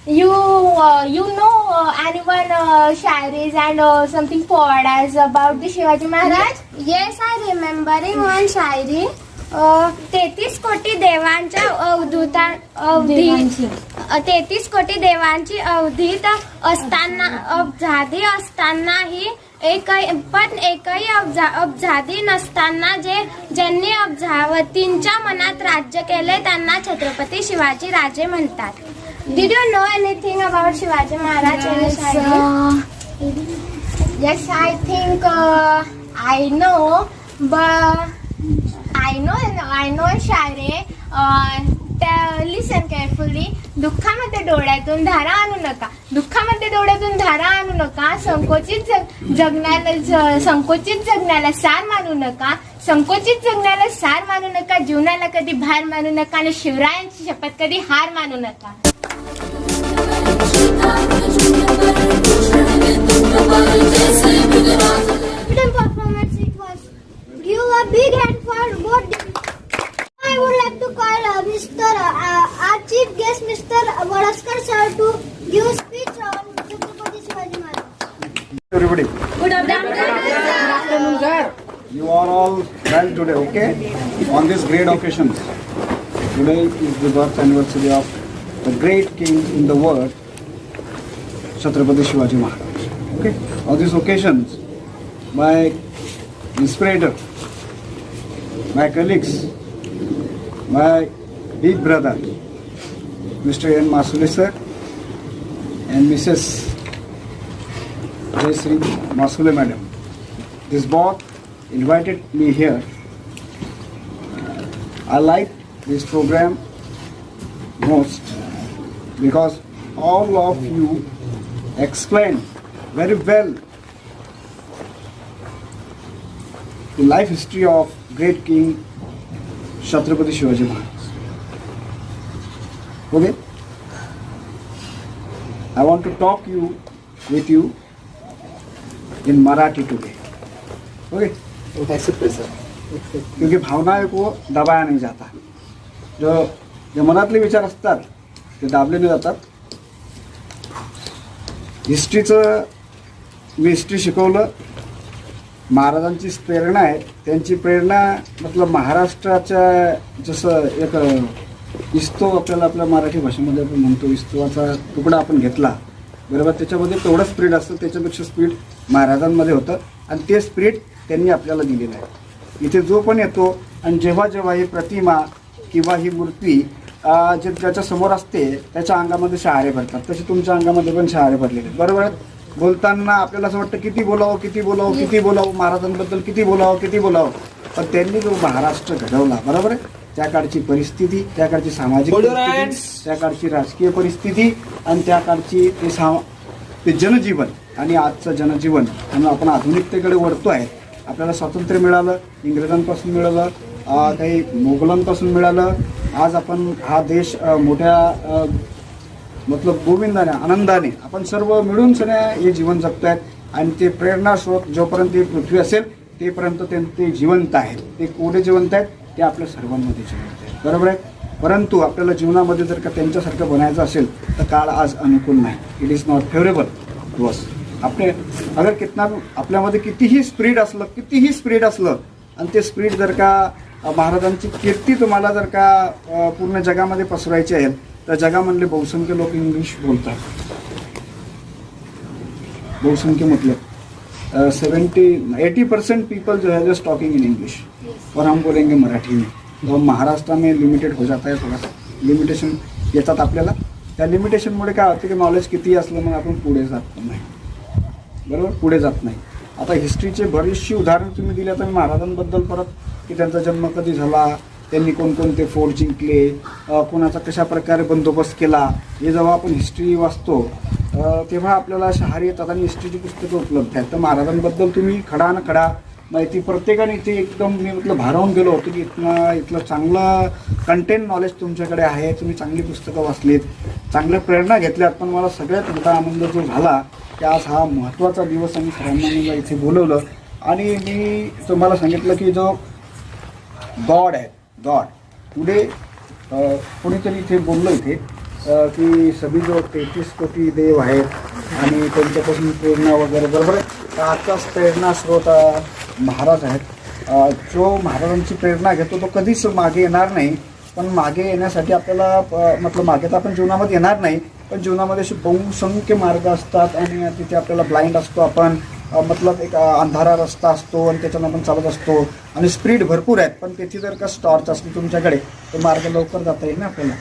you know anyone shairis and something poems about the Shivaji Maharaj? yes, I remembering one शायरी 33 कोटी देवांच्या देवांची. 33 कोटी देवांची अवधीत असताना अब्जादी असतानाही एकही अब्जादी नसताना ज्यांनी अब्जावतींच्या मनात राज्य केले त्यांना छत्रपती शिवाजी राजे म्हणतात. Did you know anything about Shivaji Maharaj? Yes, I think I know, but I know Shire. Listen carefully. दुःखामध्ये डोळ्यातून धारा आणू नका, दुःखामध्ये डोळ्यातून धारा आणू नका. संकोचित जगण्याला सार मानू नका, संकोचित जगण्याला सार मानू नका. जीवनाला कधी भार मानू नका आणि शिवरायांची शपथ कधी हार मानू नका. Performance it was. Give a big hand for both. I would like to call our chief guest, Mr. Wadaskar sir, to give a speech on Chhatrapati Shivaji Maharaj. Everybody, Good afternoon, sir. you are all well today, okay? On this great occasion, today is the birth anniversary of the great king in the world, Chhatrapati Shivaji Maharaj. Okay? On these occasions, my inspirator, my colleagues, my big brother, Mr. N. Masule sir, and Mrs. Jayashree Masule madam. This board invited me here. I like this program most because all of you explain very well the life history of great King Chhatrapati Shivaji Maharaj. Okay? I want to talk with you in Marathi today. Okay? क्योंकि भावनाएं को दबाया नहीं जाता. जो मनातले विचार असतात ते दाबले नाही जातात. हिस्ट्रीचं मी हिस्ट्री शिकवलं. महाराजांची प्रेरणा आहे. त्यांची प्रेरणा मतलब महाराष्ट्राच्या जसं एक इस्तो आपल्याला आपल्या मराठी भाषेमध्ये आपण म्हणतो इस्तवाचा तुकडा आपण घेतला बरोबर. त्याच्यामध्ये तेवढं स्पिरिट असतं, त्याच्यापेक्षा स्पिरिट महाराजांमध्ये होतं आणि ते स्पिरिट त्यांनी आपल्याला दिलेलं आहे. इथे जो पण येतो आणि जेव्हा जेव्हा ही प्रतिमा किंवा ही मूर्ती जे त्याच्या समोर असते त्याच्या अंगामध्ये शहारे भरतात. तसे तुमच्या अंगामध्ये पण शहारे भरलेले आहेत बरोबर. बोलताना आपल्याला असं वाटतं किती बोलावं महाराजांबद्दल, किती बोलावं. पण त्यांनी जो महाराष्ट्र घडवला बरोबर आहे, त्या काळची परिस्थिती, त्या काळची सामाजिक परिस्थिती, त्या काळची राजकीय परिस्थिती आणि त्या काळची ते जनजीवन आणि आजचं जनजीवन आणि आपण आधुनिकतेकडे वळतो आहे. आपल्याला स्वातंत्र्य मिळालं, इंग्रजांपासून मिळालं, काही मोगलांपासून मिळालं. आज आपण हा देश मोठ्या मतलब गोविंदाने आनंदाने आपण सर्व मिळून सगळ्या हे जीवन जगतो आहेत आणि ते प्रेरणा स्रोत जोपर्यंत ही पृथ्वी असेल तेपर्यंत ते जिवंत आहेत. ते कोडे जिवंत आहेत, ते आपल्या सर्वांमध्ये जिवंत आहेत बरोबर आहे. परंतु आपल्याला जीवनामध्ये जर का त्यांच्यासारखं बनायचं असेल तर काळ आज अनुकूल नाही. It is not favourable to us. अगर कितना आपल्यामध्ये कितीही स्पिरिट असलं आणि ते स्पिरिट जर का महाराजांची कीर्ती तुम्हाला जर का पूर्ण जगामध्ये पसरवायची आहे तर जगामधले बहुसंख्य लोक इंग्लिश बोलतात. बहुसंख्य मतलब 70-80% पीपल जो है जस्ट टॉकिंग इन इंग्लिश और हम बोलेंगे मराठी में. तो महाराष्ट्र में लिमिटेड हो जाता है, थोड़ा लिमिटेशन येतात आपल्याला. त्या लिमिटेशनमुळे काय होतं की नॉलेज किती असलं मग आपण पुढे जात नाही बरोबर, पुढे जात नाही. आता हिस्ट्रीचे बरीचशी उदाहरणं तुम्ही दिली. आता मी महाराजांबद्दल परत की त्यांचा जन्म कधी झाला, त्यांनी कोणकोणते फोर्ट जिंकले, कोणाचा कशा प्रकारे बंदोबस्त केला, हे जेव्हा आपण हिस्ट्री वाचतो तेव्हा आपल्याला शहारी येतात आणि हिस्ट्रीची पुस्तकं उपलब्ध आहेत. तर महाराजांबद्दल तुम्ही खडा ना खडा माहिती प्रत्येकाने इथे एकदम मी म्हटलं भारावून गेलो होतो की इथलं चांगलं कंटेंट नॉलेज तुमच्याकडे आहे. तुम्ही चांगली पुस्तकं वाचलीत, चांगल्या प्रेरणा घेतल्यात. पण मला सगळ्यात मोठा आनंद जो झाला की आज हा महत्त्वाचा दिवस आणि सर्वांना मला इथे बोलवलं आणि मी तुम्हाला सांगितलं की जो गॉड आहे, गॉड टुडे कोणीतरी इथे बोललं इथे की सभी जो 33 कोटी देव आहेत आणि त्यांच्यापासून प्रेरणा वगैरे बरोबर आहे. तर आजचाच प्रेरणा स्रोत महाराज आहेत. जो महाराजांची प्रेरणा घेतो तो कधीच मागे येणार नाही. पण मागे येण्यासाठी आपल्याला मतलब मागे तर आपण जीवनामध्ये येणार नाही, पण जीवनामध्ये असे बहुसंख्य मार्ग असतात आणि तिथे आपल्याला ब्लाइंड असतो आपण मतलब एक अंधारा रस्ता असतो आणि त्याच्यानं आपण चालत असतो आणि स्पीड भरपूर आहेत. पण त्याची जर का टॉर्च असली तुमच्याकडे तर मार्ग लवकर जाता येईल ना आपल्याला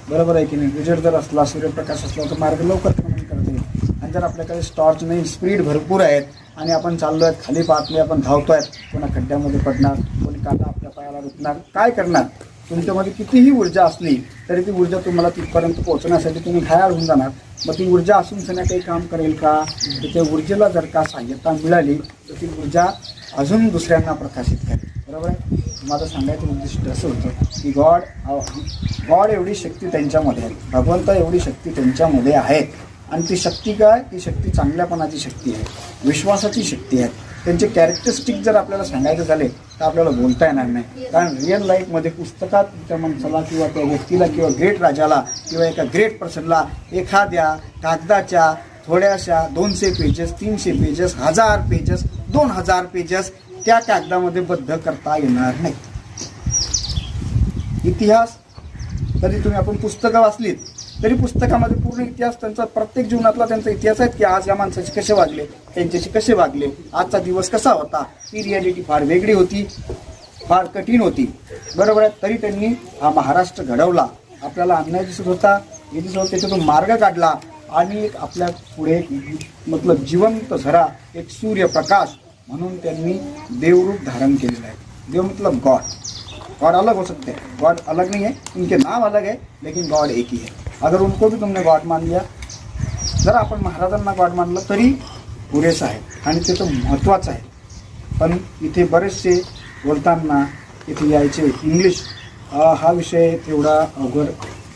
बरोबर आहे की नाही. विजेर जर असला, सूर्यप्रकाश असला तर मार्ग लवकर क्रमण करता येईल. आणि जर आपल्याकडे टॉर्च नाही, स्पीड भरपूर आहेत आणि आपण चाललो आहेत, खाली पाहतले आपण धावतो आहेत, कोणा खड्ड्यामध्ये पडणार, कोणी काटा आपल्या पायाला रुतणार, काय करणार. तुमच्यामध्ये कितीही ऊर्जा असली तरी ती ऊर्जा तुम्हाला तिथपर्यंत पोहोचण्यासाठी तुम्ही घायाळ होऊन जाणार. मग ती ऊर्जा असून सध्या काही काम करेल का? तर त्या ऊर्जेला जर का सहाय्यता मिळाली तर ती ऊर्जा अजून दुसऱ्यांना प्रकाशित करेल. बरोबर आहे. माझं सांगायचं उद्दिष्ट असं होतं की गॉड एवढी शक्ती त्यांच्यामध्ये आहे, भगवंत एवढी शक्ती त्यांच्यामध्ये आहे. आणि ती शक्ती काय? ती शक्ती चांगल्यापणाची शक्ती आहे, विश्वासाची शक्ती आहे. त्यांचे कॅरेक्टरिस्टिक जर आपल्याला सांगायचं झाले तर आपल्याला बोलता येणार नाही. कारण रिअल लाईफमध्ये पुस्तकात त्या माणसाला किंवा त्या व्यक्तीला किंवा ग्रेट राजाला किंवा एका ग्रेट पर्सनला एखाद्या कागदाच्या थोड्याशा 200 पेजेस, 300 पेजेस, 1000 पेजेस, 2000 पेजेस त्या कागदामध्ये बद्ध करता येणार नाही. इतिहास तरी तुम्ही आपण पुस्तकं वाचलीत तरी पुस्तकामध्ये पूर्ण इतिहास त्यांचा, प्रत्येक जीवनातला त्यांचा इतिहास आहे की आज या माणसाचे कसे वागले, त्यांच्याशी कसे वागले, आजचा दिवस कसा होता. ती रिॲलिटी फार वेगळी होती, फार कठीण होती. बरोबर आहे. तरी त्यांनी हा महाराष्ट्र घडवला. आपल्याला अन्याय दिसत होता, हे दिसत होता, त्याच्यातून मार्ग काढला आणि एक आपल्या पुढे मतलब जिवंत झरा, एक सूर्यप्रकाश म्हणून त्यांनी देवरूप धारण केलेलं आहे. देव मतलब गॉड अलग हो सकते हैं, गॉड अलग नहीं है, उनके नाम अलग है लेकिन गॉड एक ही है. अगर उनको भी तुमने गॉड मान लिया, जर आपण महाराजांना गॉड मानलं तरी पुरेसं आहे आणि ते तर महत्त्वाचं आहे. पण इथे बरेचसे बोलताना इथे यायचे इंग्लिश हा विषय तेवढा अवघड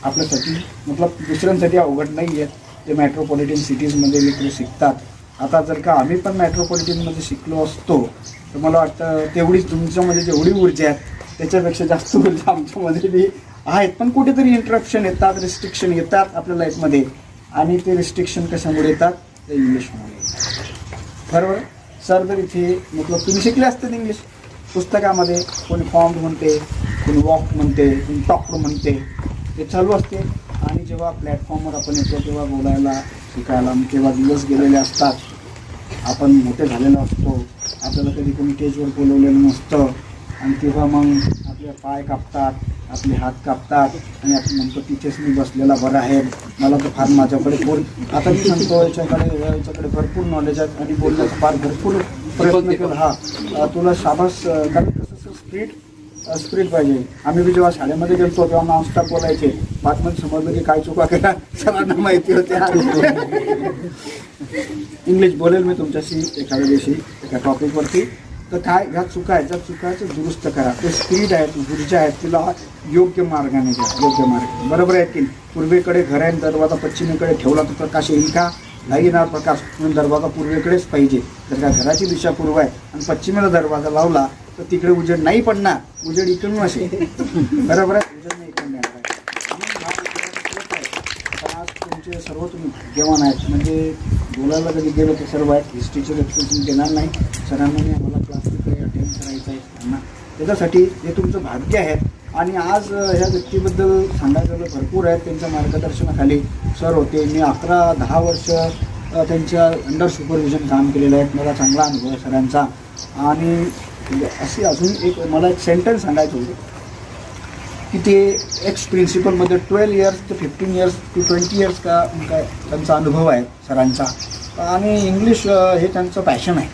आपल्यासाठी मतलब दुसऱ्यांसाठी अवघड नाही आहे. ते मेट्रोपॉलिटन सिटीजमध्ये लेकरं शिकतात. आता जर का आम्ही पण मेट्रोपॉलिटनमध्ये शिकलो असतो तर मला वाटतं तेवढीच तुमच्यामध्ये जेवढी ऊर्जा आहे त्याच्यापेक्षा जास्त ऊर्जा आमच्यामध्ये बी आहेत. पण कुठेतरी इंटरप्शन येतात, रिस्ट्रिक्शन येतात आपल्या लाईफमध्ये. आणि ते रिस्ट्रिक्शन कशामुळे येतात? ते इंग्लिशमुळे. बरोबर. सर जर इथे मतलब तुम्ही शिकले असते इंग्लिश पुस्तकामध्ये, कोणी फॉर्म म्हणते, कोणी वॉक म्हणते, कोणी टॉक्ड म्हणते, ते चालू असते. आणि जेव्हा प्लॅटफॉर्मवर आपण येतो तेव्हा बोलायला शिकायला तेव्हा दिवस गेलेले असतात. आपण मोठे झालेलो असतो, आपल्याला कधी कोणी स्टेजवर बोलवलेलं नसतं. आणि तेव्हा मग आपले पाय कापतात, आपले हात कापतात आणि आपण म्हणतो तिथेच मी बसलेला बरं आहे. मला तर फार माझ्याकडे आता मी सांगतो याच्याकडे भरपूर नॉलेज आहे आणि बोलण्याचा फार भरपूर प्रयत्न केला. हा तुला शाबास. कारण कसं स्पिरिट पाहिजे. आम्ही बी जेव्हा शाळेमध्ये गेलो तेव्हा नॉनस्टॉप बोलायचे. बातमध्ये समजलं की काय चुका केला सरांना माहिती होत्या. इंग्लिश बोलेल मी तुमच्याशी एखाद्या दिवशी एका टॉपिकवरती. तर काय ह्या चुका आहेत, ज्या चुकाचं दुरुस्त करा. ते स्पीड आहेत, ऊर्जा आहेत, तिला योग्य मार्गाने घ्या, योग्य मार्ग. बरोबर आहे की पूर्वेकडे घर आहे, दरवाजा पश्चिमेकडे ठेवला तर प्रकाश येईल का? नाही येणार प्रकाश. म्हणून दरवाजा पूर्वेकडेच पाहिजे. जर का घराची दिशा पूर्व आहे आणि पश्चिमेला दरवाजा लावला तर तिकडे उजेड नाही पडणार, उजेड इकडून असेल. बरोबर आहे. उजेड नाही इकडून येणार आहे. पण आज तुमचे सर्व तुम्ही भाग्यवान आहेत. म्हणजे बोलायला कधी गेलं तर सर्व आहेत. हिस्ट्रीचे लेक्चर तुम्ही देणार नाही. सरांना मी आम्हाला क्लासमध्ये अटेंड करायचं आहे त्यांना, त्याच्यासाठी हे तुमचं भाग्य आहे. आणि आज ह्या व्यक्तीबद्दल सांगायचं भरपूर आहे. त्यांच्या मार्गदर्शनाखाली सर होते. मी 11-10 वर्ष त्यांच्या अंडर सुपरविजन काम केलेलं आहे. मला चांगला अनुभव आहे सरांचा. आणि अशी अजून मला एक सेंटेन्स सांगायचं होतं की ते एक्स प्रिन्सिपलमध्ये 12 इयर्स ते 15 इयर्स टू 20 इयर्स का त्यांचा अनुभव आहे सरांचा. आणि इंग्लिश हे त्यांचं पॅशन आहे.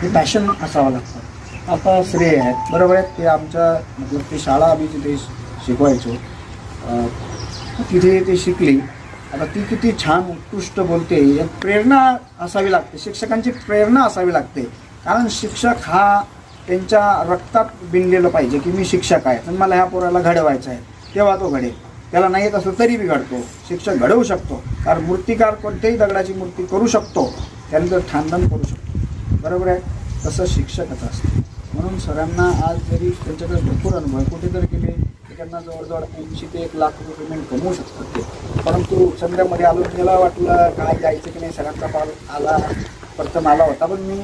हे पॅशन असावं लागतं. आता श्रेय आहेत. बरोबर आहे. ते आमच्या मतलब ती शाळा आम्ही तिथे शिकवायचो, तिथे ते शिकली. आता ती किती छान उत्कृष्ट बोलते. यात प्रेरणा असावी लागते, शिक्षकांची प्रेरणा असावी लागते. कारण शिक्षक हा त्यांच्या रक्तात बिनलेलं पाहिजे की मी शिक्षक आहे आणि मला ह्या पोराला घडवायचं आहे, तेव्हा तो घडेल. त्याला नाही येत असं तरी बी घडतो. शिक्षक घडवू शकतो. कारण मूर्तिकार कोणत्याही दगडाची मूर्ती करू शकतो, त्यानंतर ठाणदान करू शकतो. बरोबर आहे. तसं शिक्षकच असतं. म्हणून सरांना आज जरी त्यांच्याकडे भरपूर अनुभव कुठे जर गेले तर त्यांना जवळजवळ 80 ते 1 लाख रुपये पेमेंट कमवू शकतात ते. परंतु संध्यामध्ये आलो मला वाटलं काय जायचं की नाही. सरांचा कॉल आला, प्रथम आला होता, पण मी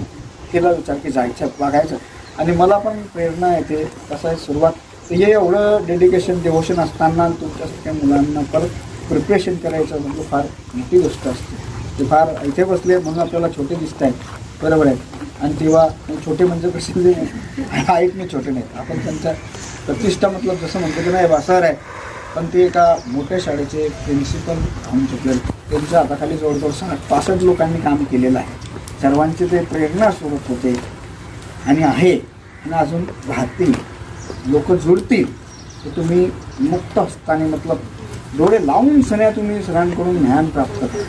केला विचार की जायचं बघायचं. आणि मला पण प्रेरणा येते. कसं आहे सुरुवात हे एवढं डेडिकेशन डिवोशन असताना तुमच्यासारख्या मुलांना परत प्रिपरेशन करायचं म्हणजे फार मोठी गोष्ट असते. ते फार इथे बसले म्हणून आपल्याला छोटे दिसत आहेत. बरोबर आहे. आणि तेव्हा छोटे म्हणजे कसे आहेत नाही, छोटे नाहीत. आपण त्यांच्या प्रतिष्ठा मतलब जसं म्हणतो की नाही सर आहे, पण ते एका मोठ्या शाळेचे प्रिन्सिपल होऊन चुकले. त्यांच्या हाताखाली जवळजवळ 60-65 लोकांनी काम केलेलं आहे. सर्वांचे ते प्रेरणा स्वरूप होते आणि आहे आणि अजून राहतील. लोक जुळतील तर तुम्ही मुक्त हस्ताने मतलब डोळे लावून सण्या तुम्ही सरांकडून ज्ञान प्राप्त करा.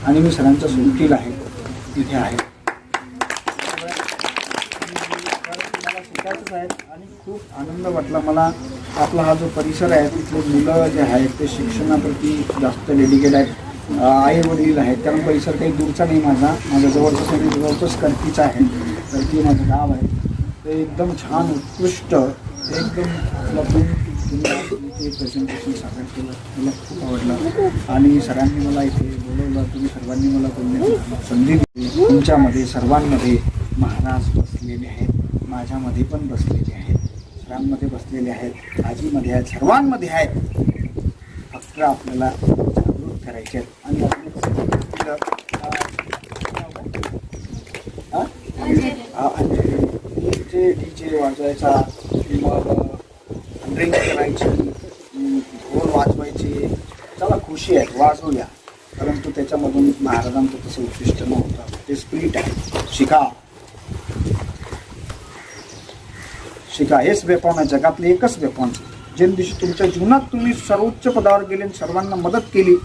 आणि मी सरांच्या सोबतीला आहे, तिथे आहे. मला शिकायचंच आहे आणि खूप आनंद वाटला मला. आपला हा जो परिसर आहे तिथले मुलं जे आहेत ते शिक्षणाप्रती जास्त डेडिकेट आहेत. आई वडील आहेत, कारण परिसर काही दूरचा नाही माझ्या जवळचं जवळचंच कर्कीचं आहे. कर्की माझं गाव आहे. ते एकदम छान उत्कृष्ट एकदम लपून ते प्रेझेंटेशन सादर केलं. मला खूप आवडलं आणि सरांनी मला इथे बोलवलं. तुम्ही सर्वांनी मला बोलण्याची संधी दिली. तुमच्यामध्ये सर्वांमध्ये महाराज बसलेले आहेत, माझ्यामध्ये पण बसलेले आहेत, सरांमध्ये बसलेले आहेत, आजीमध्ये आहेत, सर्वांमध्ये आहेत. फक्त आपल्याला जागृत करायचे आहेत. आणि जे डीजे वाजवायचा, मग ड्रिंक करायची, ढोल वाजवायचे, चला खुशी आहे वाजवूया, परंतु त्याच्यामधून महाराजांचं तसं उद्दिष्ट नव्हतं. ते स्पिरिट आहे. शिका हेच वेपॉन आहे, जगातले एकच वेपॉन. जे दिवशी तुमच्या जीवनात तुम्ही सर्वोच्च पदावर गेले आणि सर्वांना मदत केली.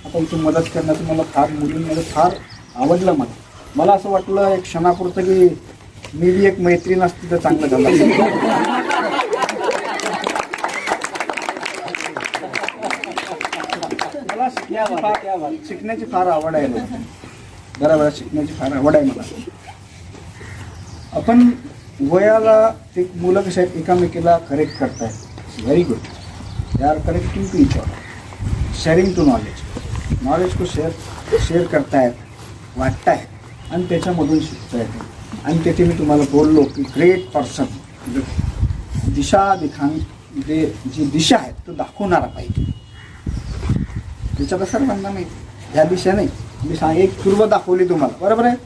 आता इथे मदत करण्याचं मला फार मुलींमध्ये फार आवडलं. मला असं वाटलं एक क्षणापुरतं की मी बी एक मैत्रीण असती तर चांगलं झालं. मला शिकण्याची फार आवड आहे. बरोबर, शिकण्याची फार आवड आहे मला. आपण वयाला ते मुलं कसे आहेत एकामेकीला करेक्ट करतायत. Very good. They are correcting to each other, sharing to knowledge को शेअर करतायत, वाटतायत आणि त्याच्यामधून शिकतायत. आणि तेथे मी तुम्हाला बोललो की ग्रेट पर्सन दिशा जी दिशा आहे तो दाखवणारा पाहिजे. त्याच्यात सर्वांना माहिती ह्या दिशा नाही. मी एक पूर्व दाखवली तुम्हाला, बरोबर आहे,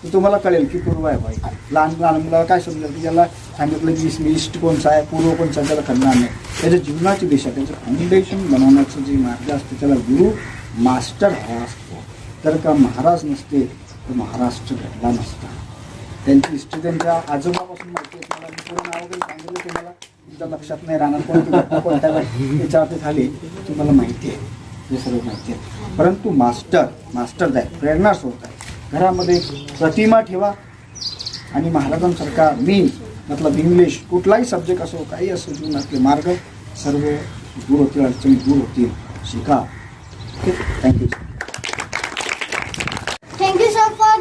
तर तुम्हाला कळेल की पूर्व आहे भाई. लहान मुलाला काय समजेल की ज्याला सांगितलं की ईस्ट कोणचा आहे, पूर्व कोणचा आहे, त्याला कळणार नाही. त्याच्या जीवनाची दिशा, त्याचं फाउंडेशन बनवण्याचं जे मार्ग असते त्याला गुरु मास्टर हवा असतो. तर का महाराज नसते तर महाराष्ट्र घडला नसता. त्यांची हिस्ट्री त्यांच्या आजोबापासून माहिती आहे. मला मी पूर्ण नाव वगैरे सांगितलं तुम्हाला तुमच्या लक्षात नाही राहणार. कोणती घटना कोणत्या त्याच्यावरती झाली तुम्हाला माहिती आहे, हे सर्व माहिती आहे. परंतु मास्टर आहे, प्रेरणा स्रोत आहे. घरामध्ये प्रतिमा ठेवा आणि महाराजांसारखा मतलब इंग्लिश कुठलाही सब्जेक्ट असो, काही असो, जीवनातले मार्ग सर्व दूर होतील, अडचणी दूर होतील. शिका. Thank you. Thank you, sir, for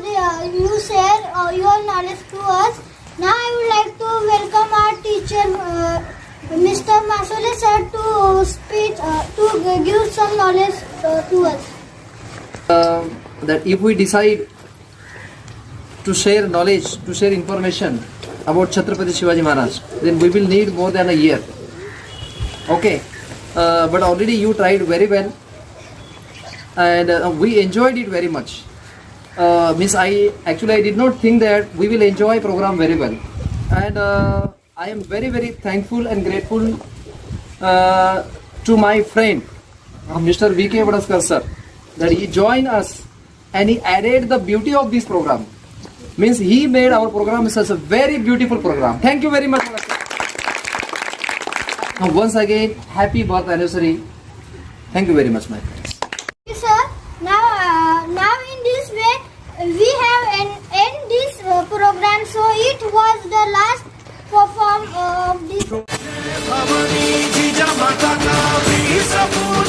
you share your knowledge to us. Now I would like to welcome our teacher, Mr. Masole sir, to speak, to give some knowledge to us. That if we decide to share knowledge, to share information about Chhatrapati Shivaji Maharaj, then we will need more than a year. Okay, but already you tried very well, and we enjoyed it very much. I did not think that we will enjoy program very well, and I am very, very thankful and grateful to my friend Mr. V.K. Vadaskar sir, that he joined us and he added the beauty of this program. Means he made our program such a very beautiful program. Thank you very much. Once again, happy birth anniversary. Thank you very much, my friends. Thank you, sir. Now in this way we have end this program. So it was the last perform of this. Bhavani Jija Mata का वीर सपूत